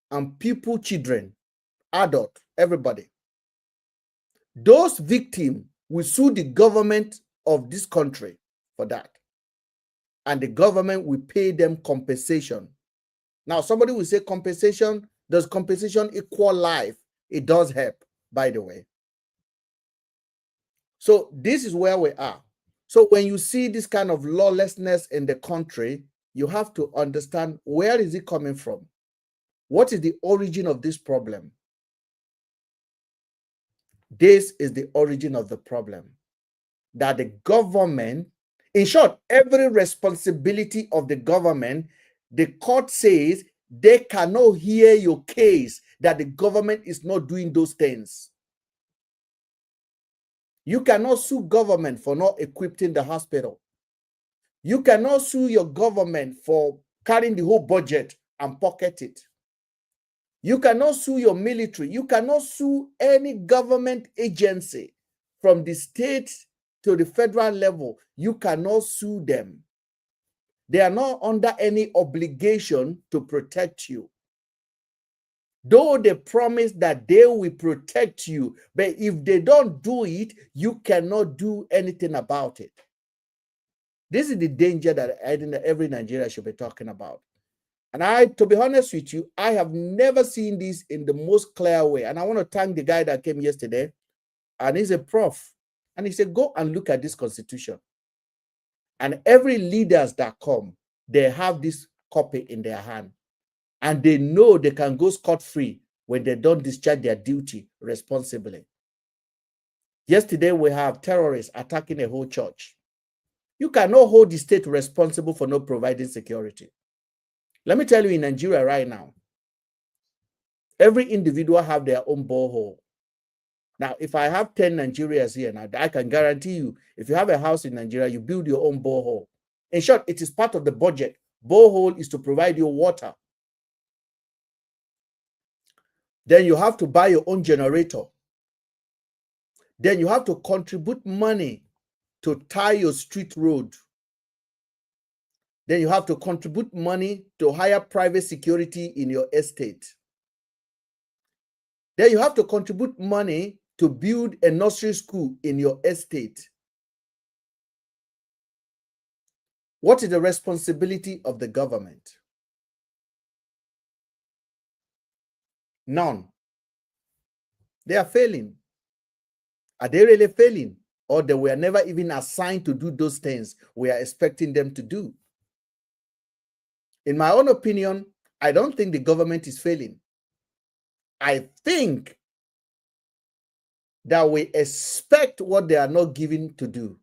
and people, children, adults, everybody, those victims will sue the government of this country for that. And the government will pay them compensation. Now, somebody will say compensation, does compensation equal life? It does help, by the way. So this is where we are. So when you see this kind of lawlessness in the country, you have to understand, where is it coming from? What is the origin of this problem? This is the origin of the problem. That the government, in short, every responsibility of the government, the court says they cannot hear your case that the government is not doing those things. You cannot sue government for not equipping the hospital. You cannot sue your government for carrying the whole budget and pocket it. You cannot sue your military. You cannot sue any government agency from the state to the federal level. You cannot sue them. They are not under any obligation to protect you. Though they promise that they will protect you, but if they don't do it, you cannot do anything about it. This is the danger that every Nigerian should be talking about. And to be honest with you, I have never seen this in the most clear way. And I want to thank the guy that came yesterday, and he's a prof. And he said, go and look at this constitution. And every leaders that come, they have this copy in their hand. And they know they can go scot-free when they don't discharge their duty responsibly. Yesterday, we have terrorists attacking a whole church. You cannot hold the state responsible for not providing security. Let me tell you, in Nigeria right now, every individual have their own borehole. Now, if I have 10 Nigerians here, now I can guarantee you, if you have a house in Nigeria, you build your own borehole. In short, it is part of the budget. Borehole is to provide you water. Then you have to buy your own generator. Then you have to contribute money to tie your street road. Then you have to contribute money to hire private security in your estate. Then you have to contribute money to build a nursery school in your estate. What is the responsibility of the government? None. They are failing. Are they really failing? Or they were never even assigned to do those things we are expecting them to do? In my own opinion, I don't think the government is failing. I think that we expect what they are not given to do.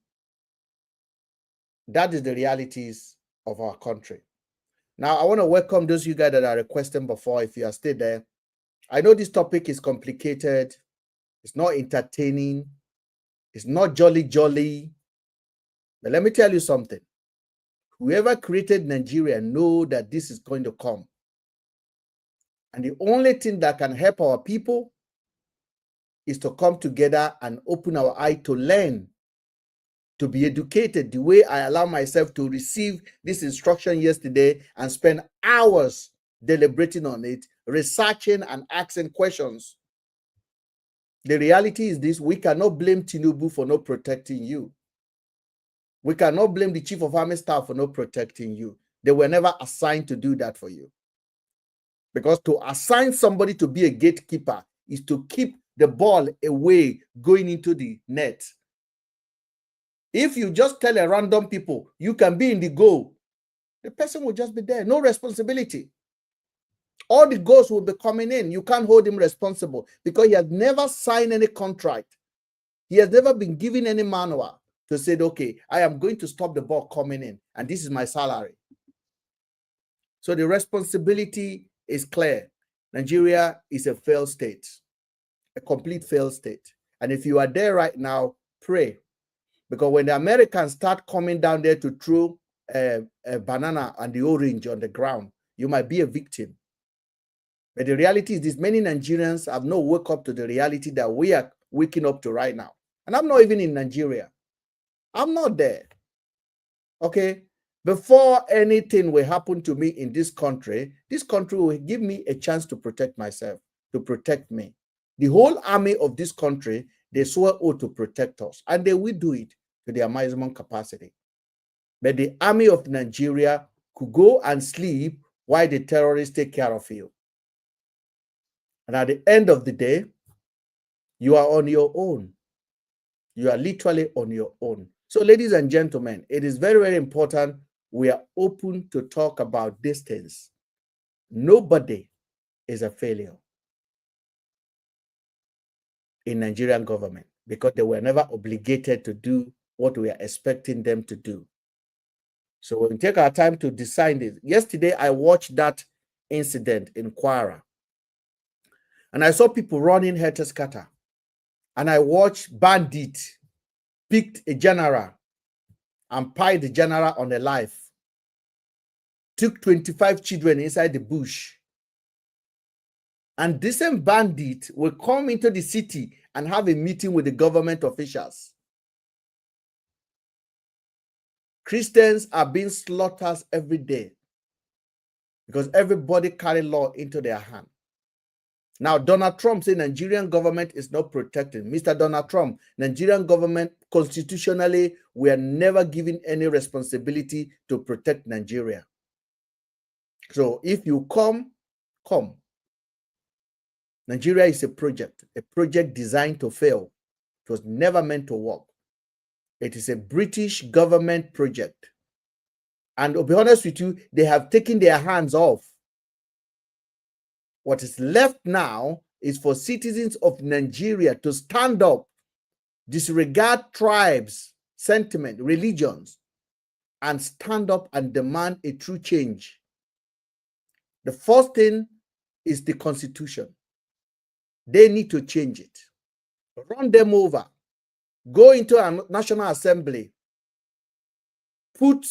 That is the realities of our country. Now, I want to welcome those of you guys that are requesting before, if you are still there. I know this topic is complicated. It's not entertaining. It's not jolly. But let me tell you something. Whoever created Nigeria know that this is going to come. And the only thing that can help our people is to come together and open our eye to learn, to be educated the way I allow myself to receive this instruction yesterday and spend hours deliberating on it, researching and asking questions. The reality is this: we cannot blame Tinubu for not protecting you. We cannot blame the Chief of Army Staff for not protecting you. They were never assigned to do that for you. Because to assign somebody to be a gatekeeper is to keep the ball away going into the net. If you just tell a random people, you can be in the goal, the person will just be there. No responsibility. All the goals will be coming in. You can't hold him responsible because he has never signed any contract. He has never been given any manual to say, okay, I am going to stop the ball coming in, and this is my salary. So the responsibility is clear. Nigeria is a failed state, a complete failed state. And if you are there right now, pray. Because when the Americans start coming down there to throw a banana and the orange on the ground, you might be a victim. But the reality is this: many Nigerians have not woke up to the reality that we are waking up to right now. And I'm not even in Nigeria. I'm not there. Okay? Before anything will happen to me in this country will give me a chance to protect myself, to protect me. The whole army of this country, they swear oath to protect us, and they will do it to their maximum capacity. But the army of Nigeria could go and sleep while the terrorists take care of you. And at the end of the day, you are on your own. You are literally on your own. So, ladies and gentlemen, it is very, very important we are open to talk about these things. Nobody is a failure in Nigerian government because they were never obligated to do what we are expecting them to do. So we'll take our time to decide this. Yesterday, I watched that incident in Kwara, and I saw people running helter-skelter. And I watched bandits picked a general and piled the general on a life. Took 25 children inside the bush. And this same bandit will come into the city and have a meeting with the government officials. Christians are being slaughtered every day because everybody carry law into their hand. Now, Donald Trump said Nigerian government is not protected. Mr. Donald Trump, Nigerian government constitutionally, we are never given any responsibility to protect Nigeria. So if you come. Nigeria is a project designed to fail. It was never meant to work. It is a British government project. And to be honest with you, they have taken their hands off. What is left now is for citizens of Nigeria to stand up, disregard tribes, sentiment, religions, and stand up and demand a true change. The first thing is the constitution. They need to change it. Run them over. Go into a National Assembly. Put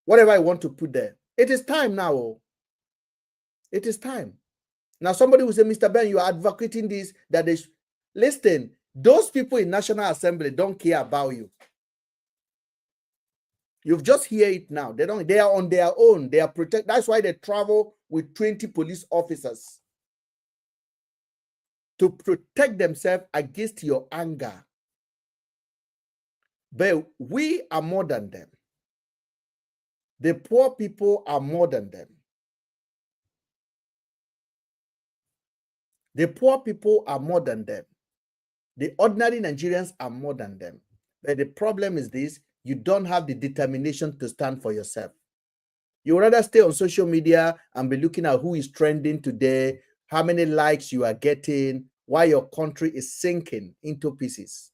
whatever I want to put there. It is time now. It is time. Now, somebody will say, Mr. Ben, you are advocating this, that they listen, those people in National Assembly don't care about you. You've just hear it now. They are on their own. They are protected. That's why they travel with 20 police officers to protect themselves against your anger. But we are more than them. The poor people are more than them. The poor people are more than them. The ordinary Nigerians are more than them. But the problem is this: you don't have the determination to stand for yourself. You rather stay on social media and be looking at who is trending today, how many likes you are getting, why your country is sinking into pieces.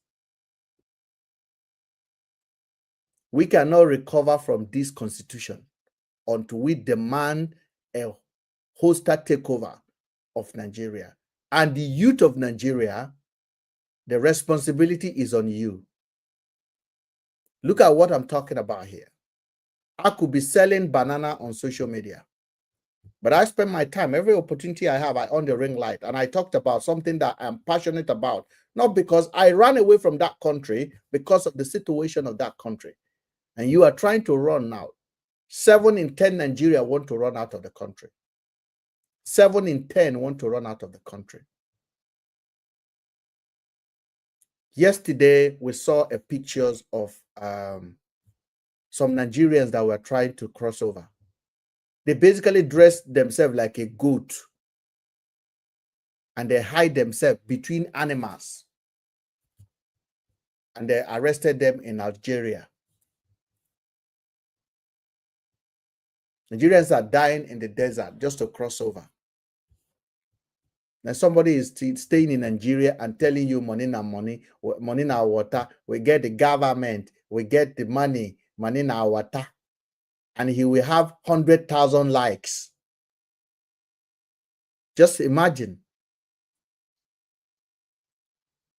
We cannot recover from this constitution until we demand a hostile takeover of Nigeria. And the youth of Nigeria, the responsibility is on you. Look at what I'm talking about here. I could be selling banana on social media, but I spend my time, every opportunity I have, I on the ring light, and I talked about something that I'm passionate about, not because I ran away from that country, because of the situation of that country. And you are trying to run now. 7 in 10 Nigeria want to run out of the country. 7 in 10 want to run out of the country. Yesterday, we saw a pictures of some Nigerians that were trying to cross over. They basically dressed themselves like a goat and they hide themselves between animals. And they arrested them in Algeria. Nigerians are dying in the desert just to cross over. Now somebody is staying in Nigeria and telling you money na money, money na water. We get the government, we get the money, money na water. And he will have 100,000 likes. Just imagine.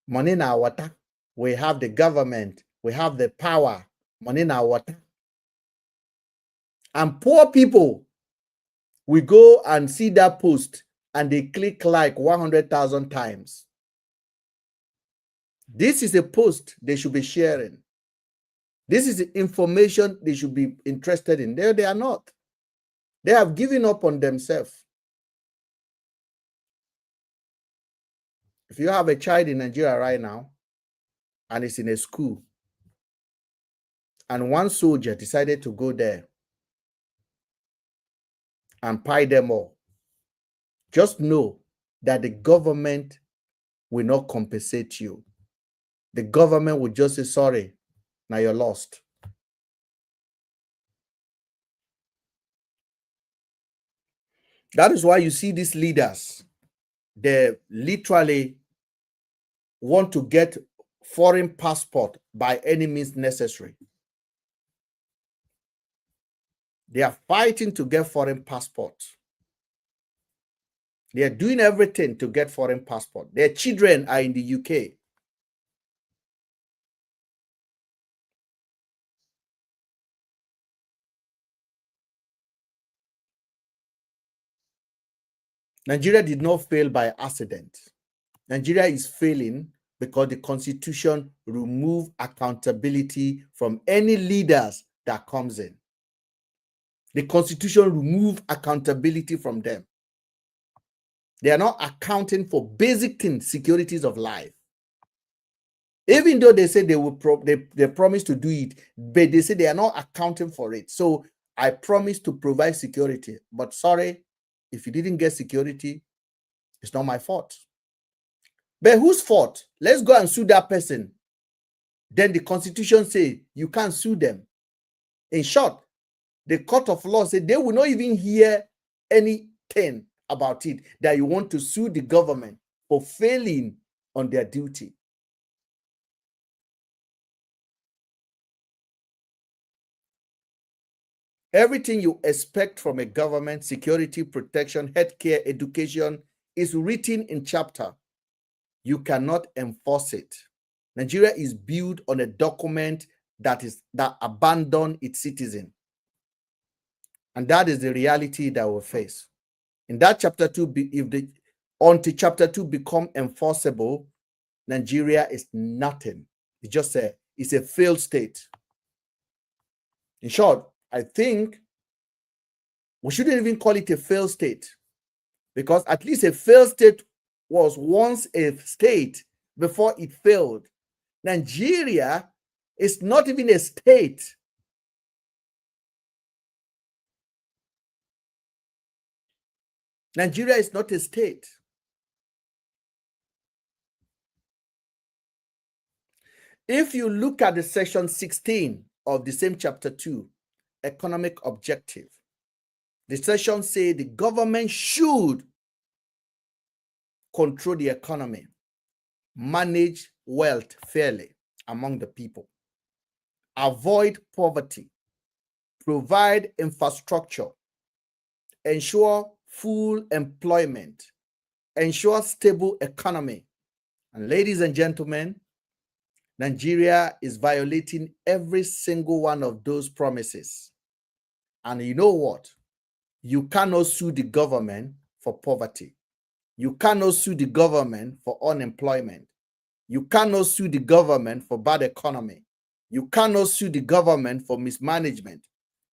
Money na water. We have the government, we have the power, money na water. And poor people, we go and see that post and they click like 100,000 times. This is a post they should be sharing. This is the information they should be interested in. They are not. They have given up on themselves. If you have a child in Nigeria right now and it's in a school and one soldier decided to go there and pie them all, just know that the government will not compensate you. The government will just say, sorry, now you're lost. That is why you see these leaders, they literally want to get foreign passport by any means necessary. They are fighting to get foreign passports. They are doing everything to get foreign passport. Their children are in the UK. Nigeria did not fail by accident. Nigeria is failing because the constitution removes accountability from any leaders that comes in. The constitution removes accountability from them. They are not accounting for basic things, securities of life. Even though they say they will they promise to do it, but they say they are not accounting for it. So I promise to provide security, but sorry, if you didn't get security, it's not my fault. But whose fault? Let's go and sue that person. Then the constitution say you can't sue them. In short, the court of law said they will not even hear anything about it, that you want to sue the government for failing on their duty. Everything you expect from a government, security, protection, healthcare, education, is written in chapter. You cannot enforce it. Nigeria is built on a document that abandoned its citizen. And that is the reality that we face. In that chapter 2, until chapter 2 become enforceable, Nigeria is nothing. It's a failed state. In short, I think we shouldn't even call it a failed state, because at least a failed state was once a state before it failed. Nigeria is not even a state. Nigeria is not a state. If you look at the section 16 of the same chapter 2, economic objective, the section says the government should control the economy, manage wealth fairly among the people, avoid poverty, provide infrastructure, ensure full employment, ensure stable economy. And ladies and gentlemen, Nigeria is violating every single one of those promises. And you know what? You cannot sue the government for poverty. You cannot sue the government for unemployment. You cannot sue the government for bad economy. You cannot sue the government for mismanagement.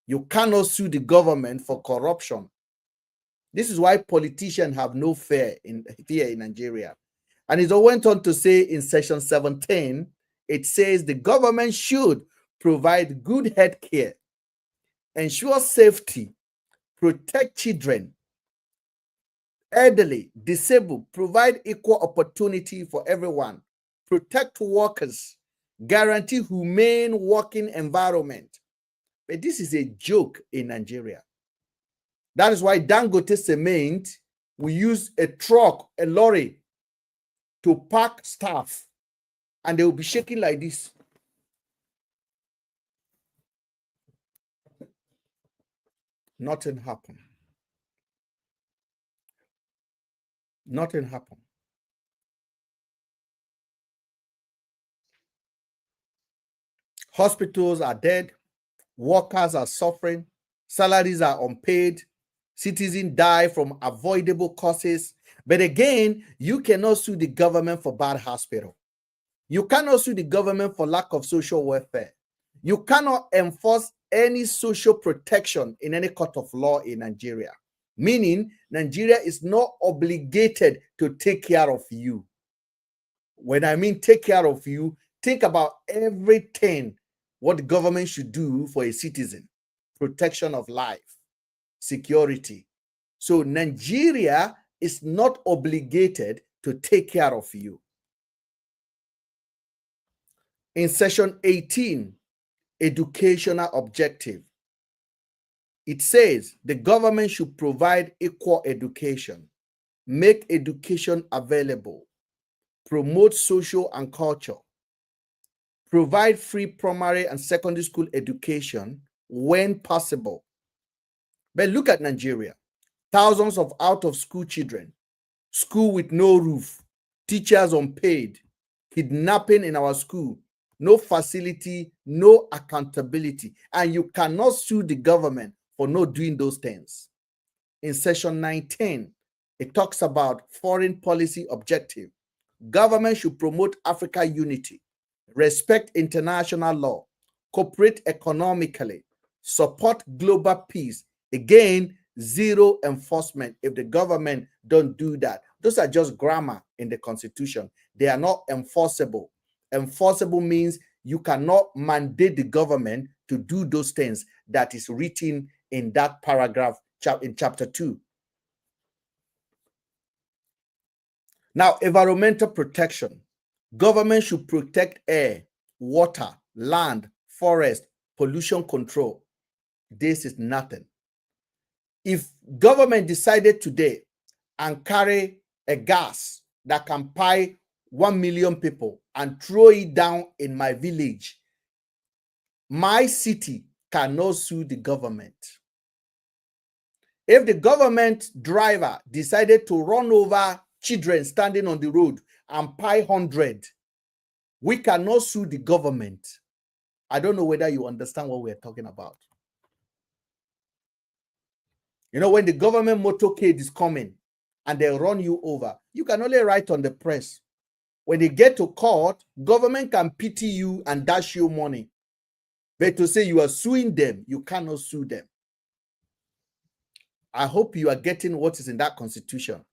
You cannot sue the government for corruption. This is why politicians have no fear in Nigeria. And it went on to say in section 17, it says the government should provide good health care, ensure safety, protect children, elderly, disabled, provide equal opportunity for everyone, protect workers, guarantee humane working environment. But this is a joke in Nigeria. That is why Dangote Cement will use a truck, a lorry, to pack staff, and they will be shaking like this. Nothing happened. Nothing happened. Hospitals are dead. Workers are suffering. Salaries are unpaid. Citizens die from avoidable causes. But again, you cannot sue the government for bad hospital. You cannot sue the government for lack of social welfare. You cannot enforce any social protection in any court of law in Nigeria. Meaning, Nigeria is not obligated to take care of you. When I mean take care of you, think about everything what the government should do for a citizen. Protection of life, security. So Nigeria is not obligated to take care of you. In section 18, educational objective, it says the government should provide equal education, make education available, promote social and culture, provide free primary and secondary school education when possible. But look at Nigeria. Thousands of out-of-school children, school with no roof, teachers unpaid, kidnapping in our school, no facility, no accountability. And you cannot sue the government for not doing those things. In section 19, it talks about foreign policy objective. Government should promote Africa unity, respect international law, cooperate economically, support global peace. Again, zero enforcement if the government don't do that. Those are just grammar in the Constitution. They are not enforceable. Enforceable means you cannot mandate the government to do those things that is written in that paragraph in chapter 2. Now, environmental protection. Government should protect air, water, land, forest, pollution control. This is nothing. If government decided today and carry a gas that can pie 1 million people and throw it down in my village, my city cannot sue the government. If the government driver decided to run over children standing on the road and pie 100, we cannot sue the government. I don't know whether you understand what we're talking about. You know, when the government motorcade is coming and they run you over, you can only write on the press. When they get to court, government can pity you and dash you money. But to say you are suing them, you cannot sue them. I hope you are getting what is in that constitution.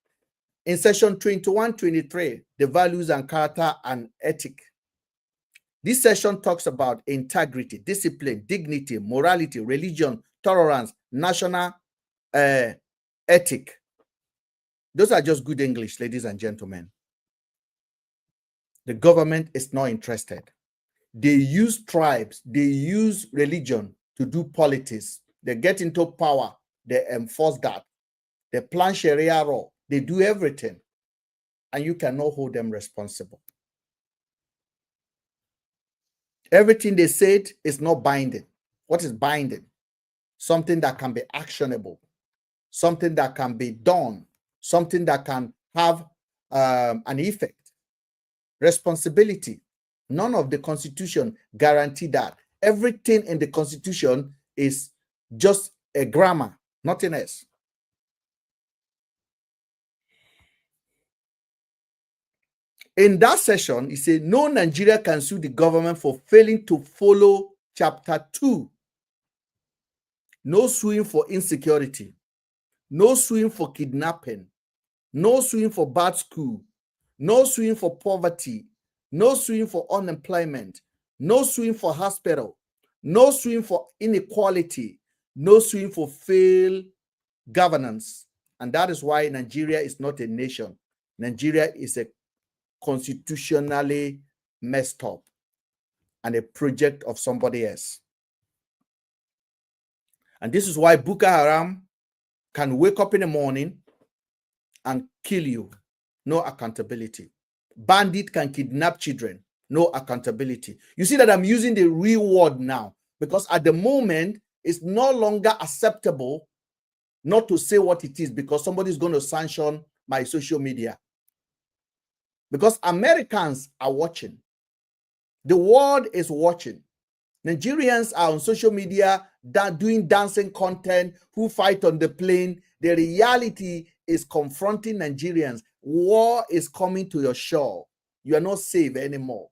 In section 21-23, the values and character and ethic. This section talks about integrity, discipline, dignity, morality, religion, tolerance, national ethic. Those are just good English, ladies and gentlemen. The government is not interested. They use tribes, they use religion to do politics. They get into power, they enforce that. They plan Sharia law, they do everything. And you cannot hold them responsible. Everything they said is not binding. What is binding? Something that can be actionable, something that can be done, something that can have an effect. Responsibility. None of the Constitution guarantee that. Everything in the Constitution is just a grammar, nothing else. In that session, he said, no Nigeria can sue the government for failing to follow Chapter 2. No suing for insecurity. No suing for kidnapping. No suing for bad school. No suing for poverty. No suing for unemployment. No suing for hospital. No suing for inequality. No suing for failed governance. And that is why Nigeria is not a nation. Nigeria is a constitutionally messed up and a project of somebody else. And this is why Boko Haram can wake up in the morning and kill you. No accountability. Bandit can kidnap children. No accountability. You see that I'm using the real word now because at the moment, it's no longer acceptable not to say what it is because somebody's going to sanction my social media. Because Americans are watching. The world is watching. Nigerians are on social media doing dancing content, who fight on the plane. The reality is confronting Nigerians. War is coming to your shore. You are not safe anymore.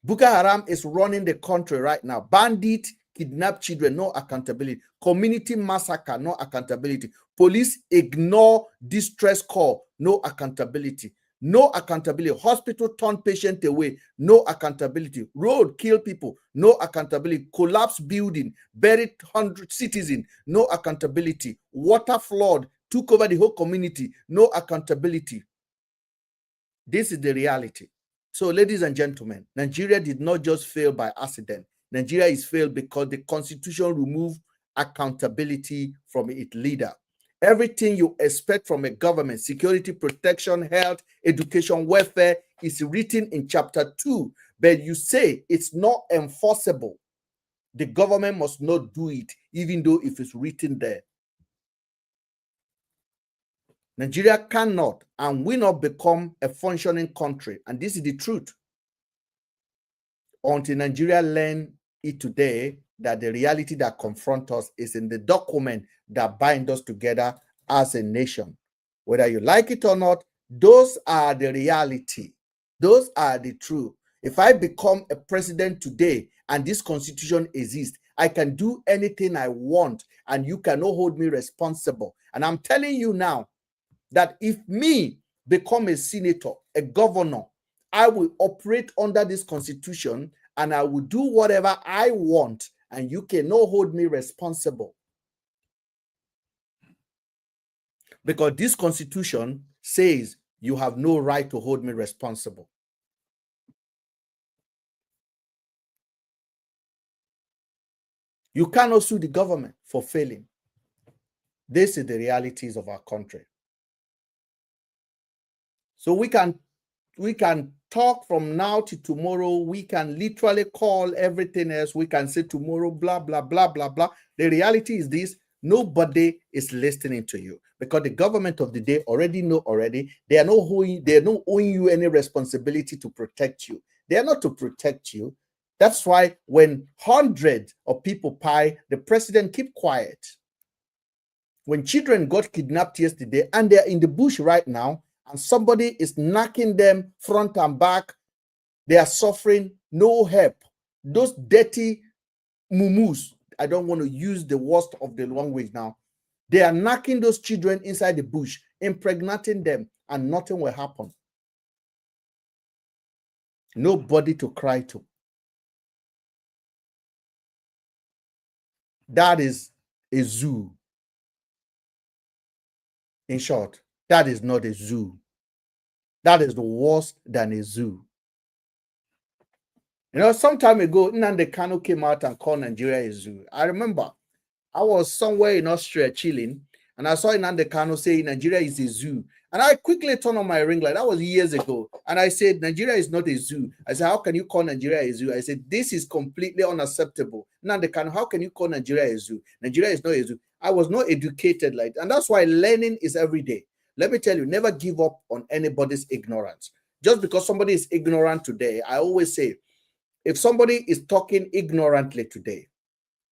Boko Haram is running the country right now. Bandit, kidnap children, no accountability. Community massacre, no accountability. Police ignore distress call, no accountability. No accountability. Hospital turn patient away, no accountability. Road kill people, no accountability. Collapse building, buried 100 citizens, no accountability. Water flood took over the whole community, no accountability. This is the reality. So, ladies and gentlemen, Nigeria did not just fail by accident. Nigeria is failed because the Constitution removed accountability from its leader. Everything you expect from a government, security, protection, health, education, welfare, is written in Chapter 2, but you say it's not enforceable. The government must not do it, even though if it's written there. Nigeria cannot and will not become a functioning country, and this is the truth, until Nigeria learn it today that the reality that confronts us is in the document that binds us together as a nation. Whether you like it or not, those are the reality. Those are the truth. If I become a president today and this constitution exists, I can do anything I want and you cannot hold me responsible. And I'm telling you now that if me become a senator, a governor, I will operate under this constitution and I will do whatever I want and you cannot hold me responsible. Because this constitution says you have no right to hold me responsible. You cannot sue the government for failing. This is the realities of our country. So we can talk from now to tomorrow. We can literally call everything else. We can say tomorrow, blah, blah, blah, blah, blah. The reality is this: nobody is listening to you because the government of the day already know already. They are not owing you any responsibility to protect you. They are not to protect you. That's why when hundreds of people pie, the president keep quiet. When children got kidnapped yesterday and they're in the bush right now, and somebody is knocking them front and back, they are suffering, no help. Those dirty mumus, I don't want to use the worst of the language now, they are knocking those children inside the bush, impregnating them, and nothing will happen. Nobody to cry to. That is a zoo. In short, that is not a zoo. That is worse than a zoo. You know, some time ago, Nnamdi Kanu came out and called Nigeria a zoo. I remember I was somewhere in Austria chilling, and I saw Nnamdi Kanu say Nigeria is a zoo. And I quickly turned on my ring light. That was years ago. And I said, Nigeria is not a zoo. I said, how can you call Nigeria a zoo? I said, this is completely unacceptable. Nnamdi Kanu, how can you call Nigeria a zoo? Nigeria is not a zoo. I was not educated like that. And that's why learning is every day. Let me tell you, never give up on anybody's ignorance. Just because somebody is ignorant today, I always say, if somebody is talking ignorantly today,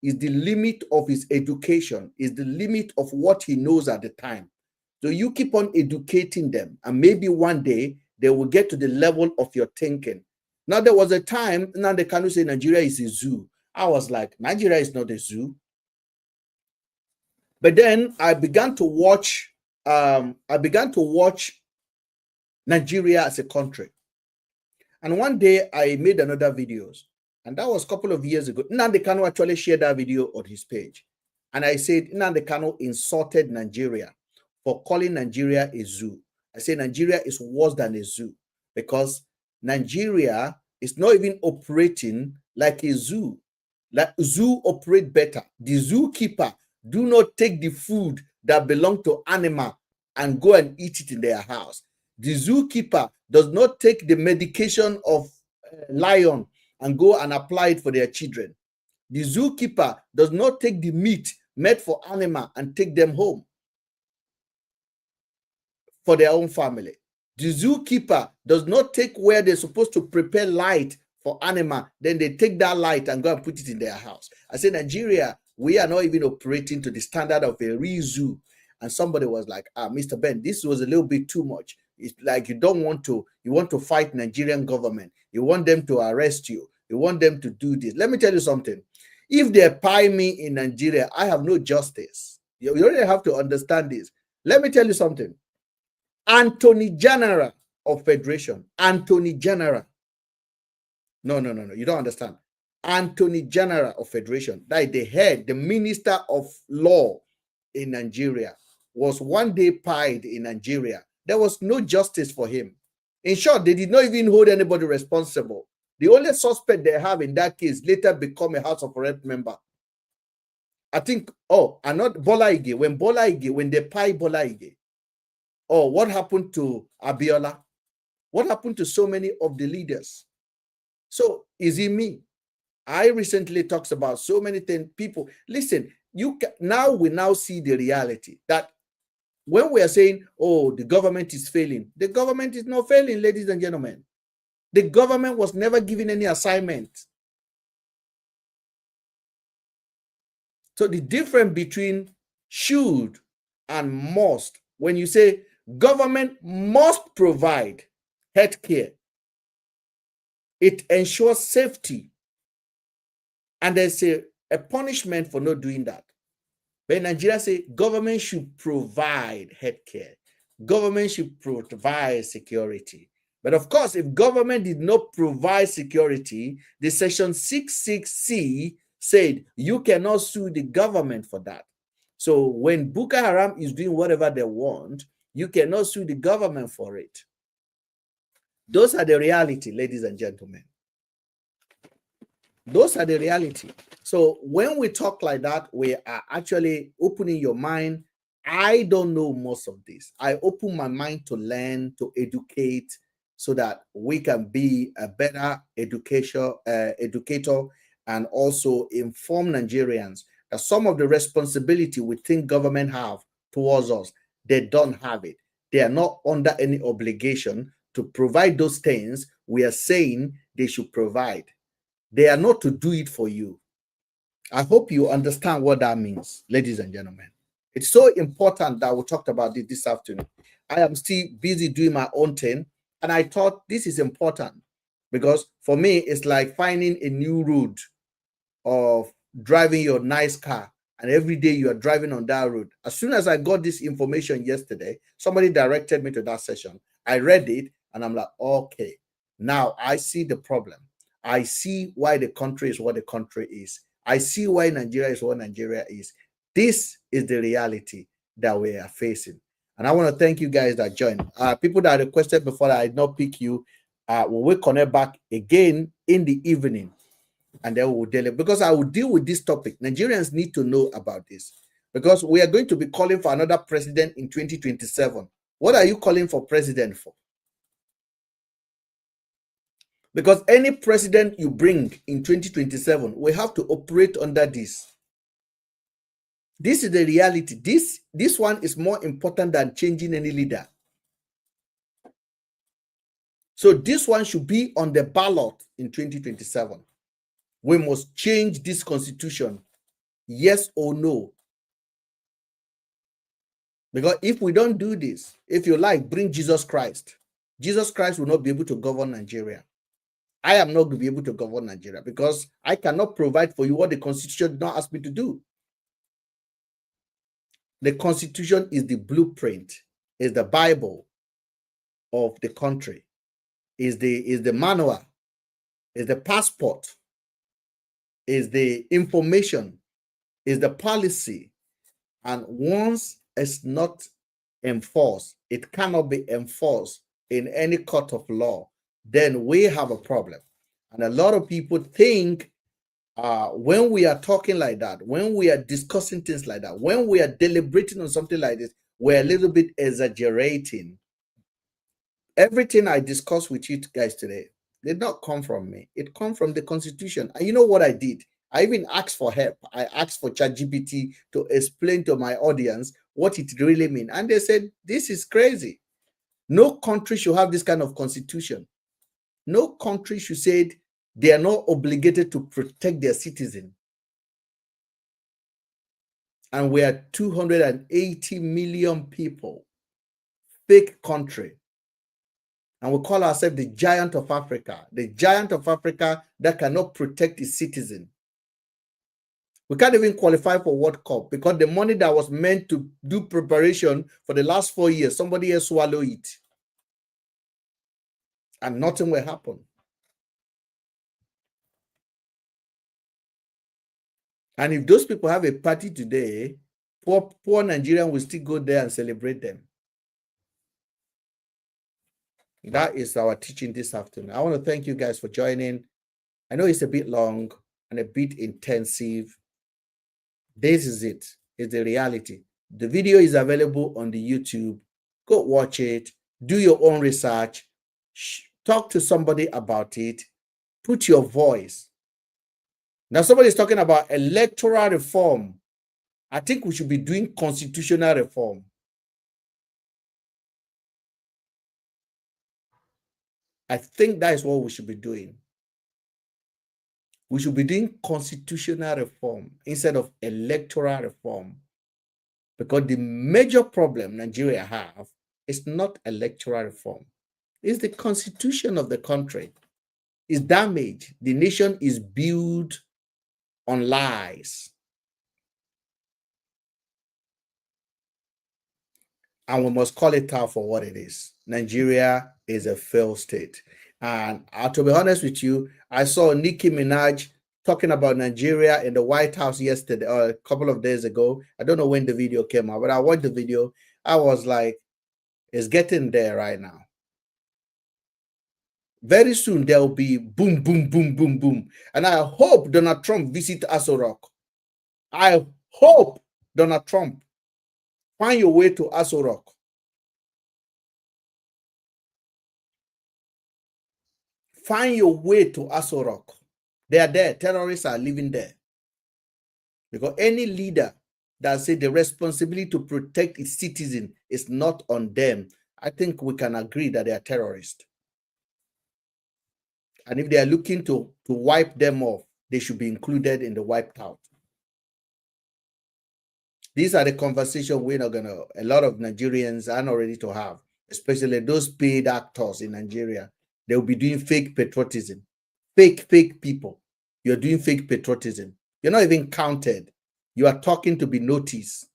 is the limit of his education, is the limit of what he knows at the time. So you keep on educating them, and maybe one day they will get to the level of your thinking. Now, there was a time, now they can say Nigeria is a zoo. I was like, Nigeria is not a zoo. But then I began to watch Nigeria as a country. And one day I made another videos, and that was a couple of years ago. Nnamdi Kanu actually shared that video on his page. And I said, Nnamdi Kanu insulted Nigeria for calling Nigeria a zoo. I say Nigeria is worse than a zoo because Nigeria is not even operating like a zoo. Like zoo operate better. The zookeeper do not take the food that belong to animal and go and eat it in their house. The zookeeper does not take the medication of lion and go and apply it for their children. The zookeeper does not take the meat made for animal and take them home for their own family. The zookeeper does not take where they're supposed to prepare light for animal, then they take that light and go and put it in their house. I say, Nigeria, we are not even operating to the standard of a real zoo. And somebody was like, Mr. Ben, this was a little bit too much. It's like you want to fight Nigerian government. You want them to arrest you. You want them to do this. Let me tell you something. If they pie me in Nigeria, I have no justice. You already have to understand this. Let me tell you something. Attorney General of Federation, Attorney General. No, you don't understand. Attorney General of Federation, that is the head, the Minister of Law in Nigeria, was one day pied in Nigeria. There was no justice for him. In short, they did not even hold anybody responsible. The only suspect they have in that case later become a House of Rep member. I think, and not Bola Ige. When they pie Bola Ige. What happened to Abiola? What happened to so many of the leaders? So is it me? I recently talked about so many things. People, listen, we now see the reality that when we are saying, the government is failing, the government is not failing, ladies and gentlemen. The government was never given any assignment. So the difference between should and must, when you say government must provide health care, it ensures safety, and there's a punishment for not doing that. But in Nigeria, say government should provide health care, government should provide security. But of course, if government did not provide security, the section 66C said you cannot sue the government for that. So when Boko Haram is doing whatever they want, you cannot sue the government for it. Those are the reality, ladies and gentlemen. Those are the reality. So when we talk like that, we are actually opening your mind. I don't know most of this. I open my mind to learn, to educate, so that we can be a better educator and also inform Nigerians that some of the responsibility we think government have towards us, they don't have it. They are not under any obligation to provide those things we are saying they should provide. They are not to do it for you. I hope you understand what that means, ladies and gentlemen. It's so important that we talked about it this afternoon. I am still busy doing my own thing, and I thought this is important because for me, it's like finding a new road of driving your nice car, and every day you are driving on that road. As soon as I got this information yesterday, somebody directed me to that session. I read it, and I'm like, okay, now I see the problem. I see why the country is what the country is. I see why Nigeria is what Nigeria is. This is the reality that we are facing. And I want to thank you guys that joined. People that requested before that I did not pick you, we will connect back again in the evening, and then we'll deal it, because I will deal with this topic. Nigerians need to know about this because we are going to be calling for another president in 2027. What are you calling for president for? Because any president you bring in 2027, we have to operate under this. This is the reality. This one is more important than changing any leader. So this one should be on the ballot in 2027. We must change this constitution, yes or no. Because if we don't do this, if you like, bring Jesus Christ. Jesus Christ will not be able to govern Nigeria. I am not going to be able to govern Nigeria because I cannot provide for you what the Constitution did not ask me to do. The Constitution is the blueprint, is the Bible of the country, is the manual, is the passport, is the information, is the policy. And once it's not enforced, it cannot be enforced in any court of law, then we have a problem. And a lot of people think when we are talking like that, when we are discussing things like that, when we are deliberating on something like this, we're a little bit exaggerating. Everything I discussed with you guys today did not come from me. It come from the Constitution. And you know what I did? I even asked for help. I asked for ChatGPT to explain to my audience what it really means. And they said, this is crazy. No country should have this kind of constitution. No country should say they are not obligated to protect their citizen. And we are 280 million people. Fake country. And we call ourselves the giant of Africa. The giant of Africa that cannot protect its citizen. We can't even qualify for World Cup because the money that was meant to do preparation for the last 4 years, somebody else swallowed it. And nothing will happen. And if those people have a party today, poor Nigerian will still go there and celebrate them. That is our teaching this afternoon. I want to thank you guys for joining. I know it's a bit long and a bit intensive. This is it. It's the reality. The video is available on the YouTube. Go watch it. Do your own research. Talk to somebody about it. Put your voice. Now, somebody is talking about electoral reform. I think we should be doing constitutional reform. I think that is what we should be doing. We should be doing constitutional reform instead of electoral reform. Because the major problem Nigeria have is not electoral reform. It's the constitution of the country. It's damaged. The nation is built on lies. And we must call it out for what it is. Nigeria is a failed state. And to be honest with you, I saw Nicki Minaj talking about Nigeria in the White House yesterday, or a couple of days ago. I don't know when the video came out, but I watched the video. I was like, it's getting there right now. Very soon, there will be boom, boom, boom, boom, boom. And I hope Donald Trump visit Aso Rock. I hope Donald Trump find your way to Aso Rock. Find your way to Aso Rock. They are there. Terrorists are living there. Because any leader that says the responsibility to protect its citizen is not on them, I think we can agree that they are terrorists. And if they are looking to wipe them off, they should be included in the wiped out. These are the conversations we're not gonna. A lot of Nigerians are not ready to have, especially those paid actors in Nigeria. They will be doing fake patriotism, fake people. You're doing fake patriotism. You're not even counted. You are talking to be noticed,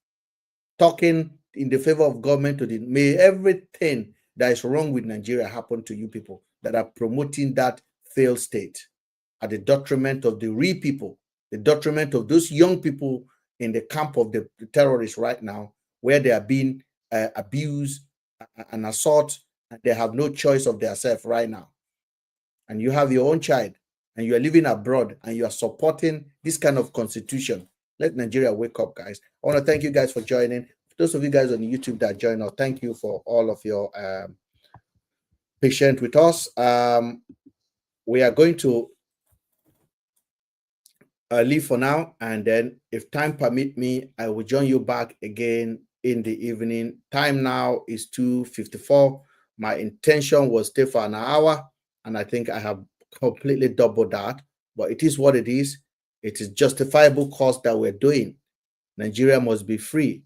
talking in the favor of government. May everything that is wrong with Nigeria happen to you people that are promoting that failed state at the detriment of the real people, the detriment of those young people in the camp of the terrorists right now, where they are being abused and assault, and they have no choice of themselves right now. And you have your own child, and you are living abroad, and you are supporting this kind of constitution. Let Nigeria wake up, guys. I want to thank you guys for joining. Those of you guys on YouTube that join us, thank you for all of your patience with us. We are going to leave for now, and then if time permit me, I will join you back again in the evening. Time now is 2:54. My intention was stay for an hour, and I think I have completely doubled that, but it is what it is. It is justifiable cost that we're doing. Nigeria must be free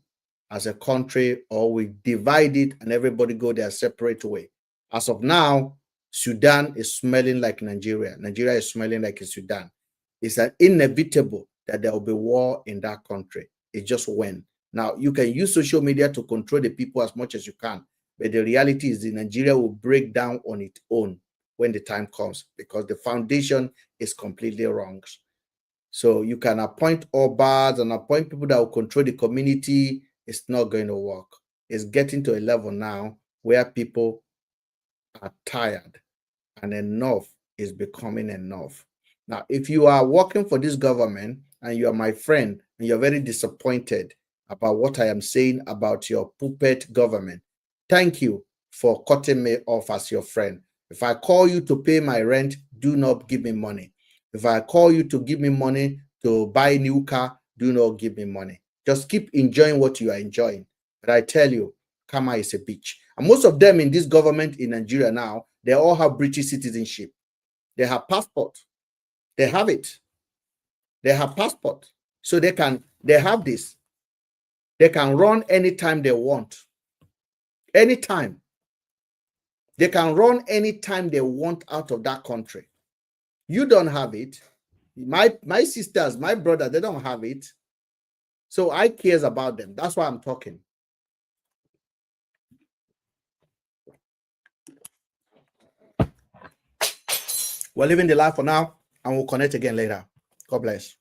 as a country, or we divide it and everybody go their separate way. As of now, Sudan is smelling like Nigeria. Nigeria is smelling like a Sudan. It's an inevitable that there will be war in that country. It's just when. Now, you can use social media to control the people as much as you can, but the reality is that Nigeria will break down on its own when the time comes, because the foundation is completely wrong. So you can appoint Obas and appoint people that will control the community. It's not going to work. It's getting to a level now where people are tired, and enough is becoming enough. Now, if you are working for this government and you are my friend and you're very disappointed about what I am saying about your puppet government, thank you for cutting me off as your friend. If I call you to pay my rent, do not give me money. If I call you to give me money to buy a new car, do not give me money. Just keep enjoying what you are enjoying. But I tell you, karma is a bitch. And most of them in this government in Nigeria now, they all have British citizenship. They have passport. They have it. They have passport. So they have this. They can run anytime they want. Anytime. They can run anytime they want out of that country. You don't have it. My sisters, my brother, they don't have it. So I cares about them. That's why I'm talking. We're living the life for now, and we'll connect again later. God bless.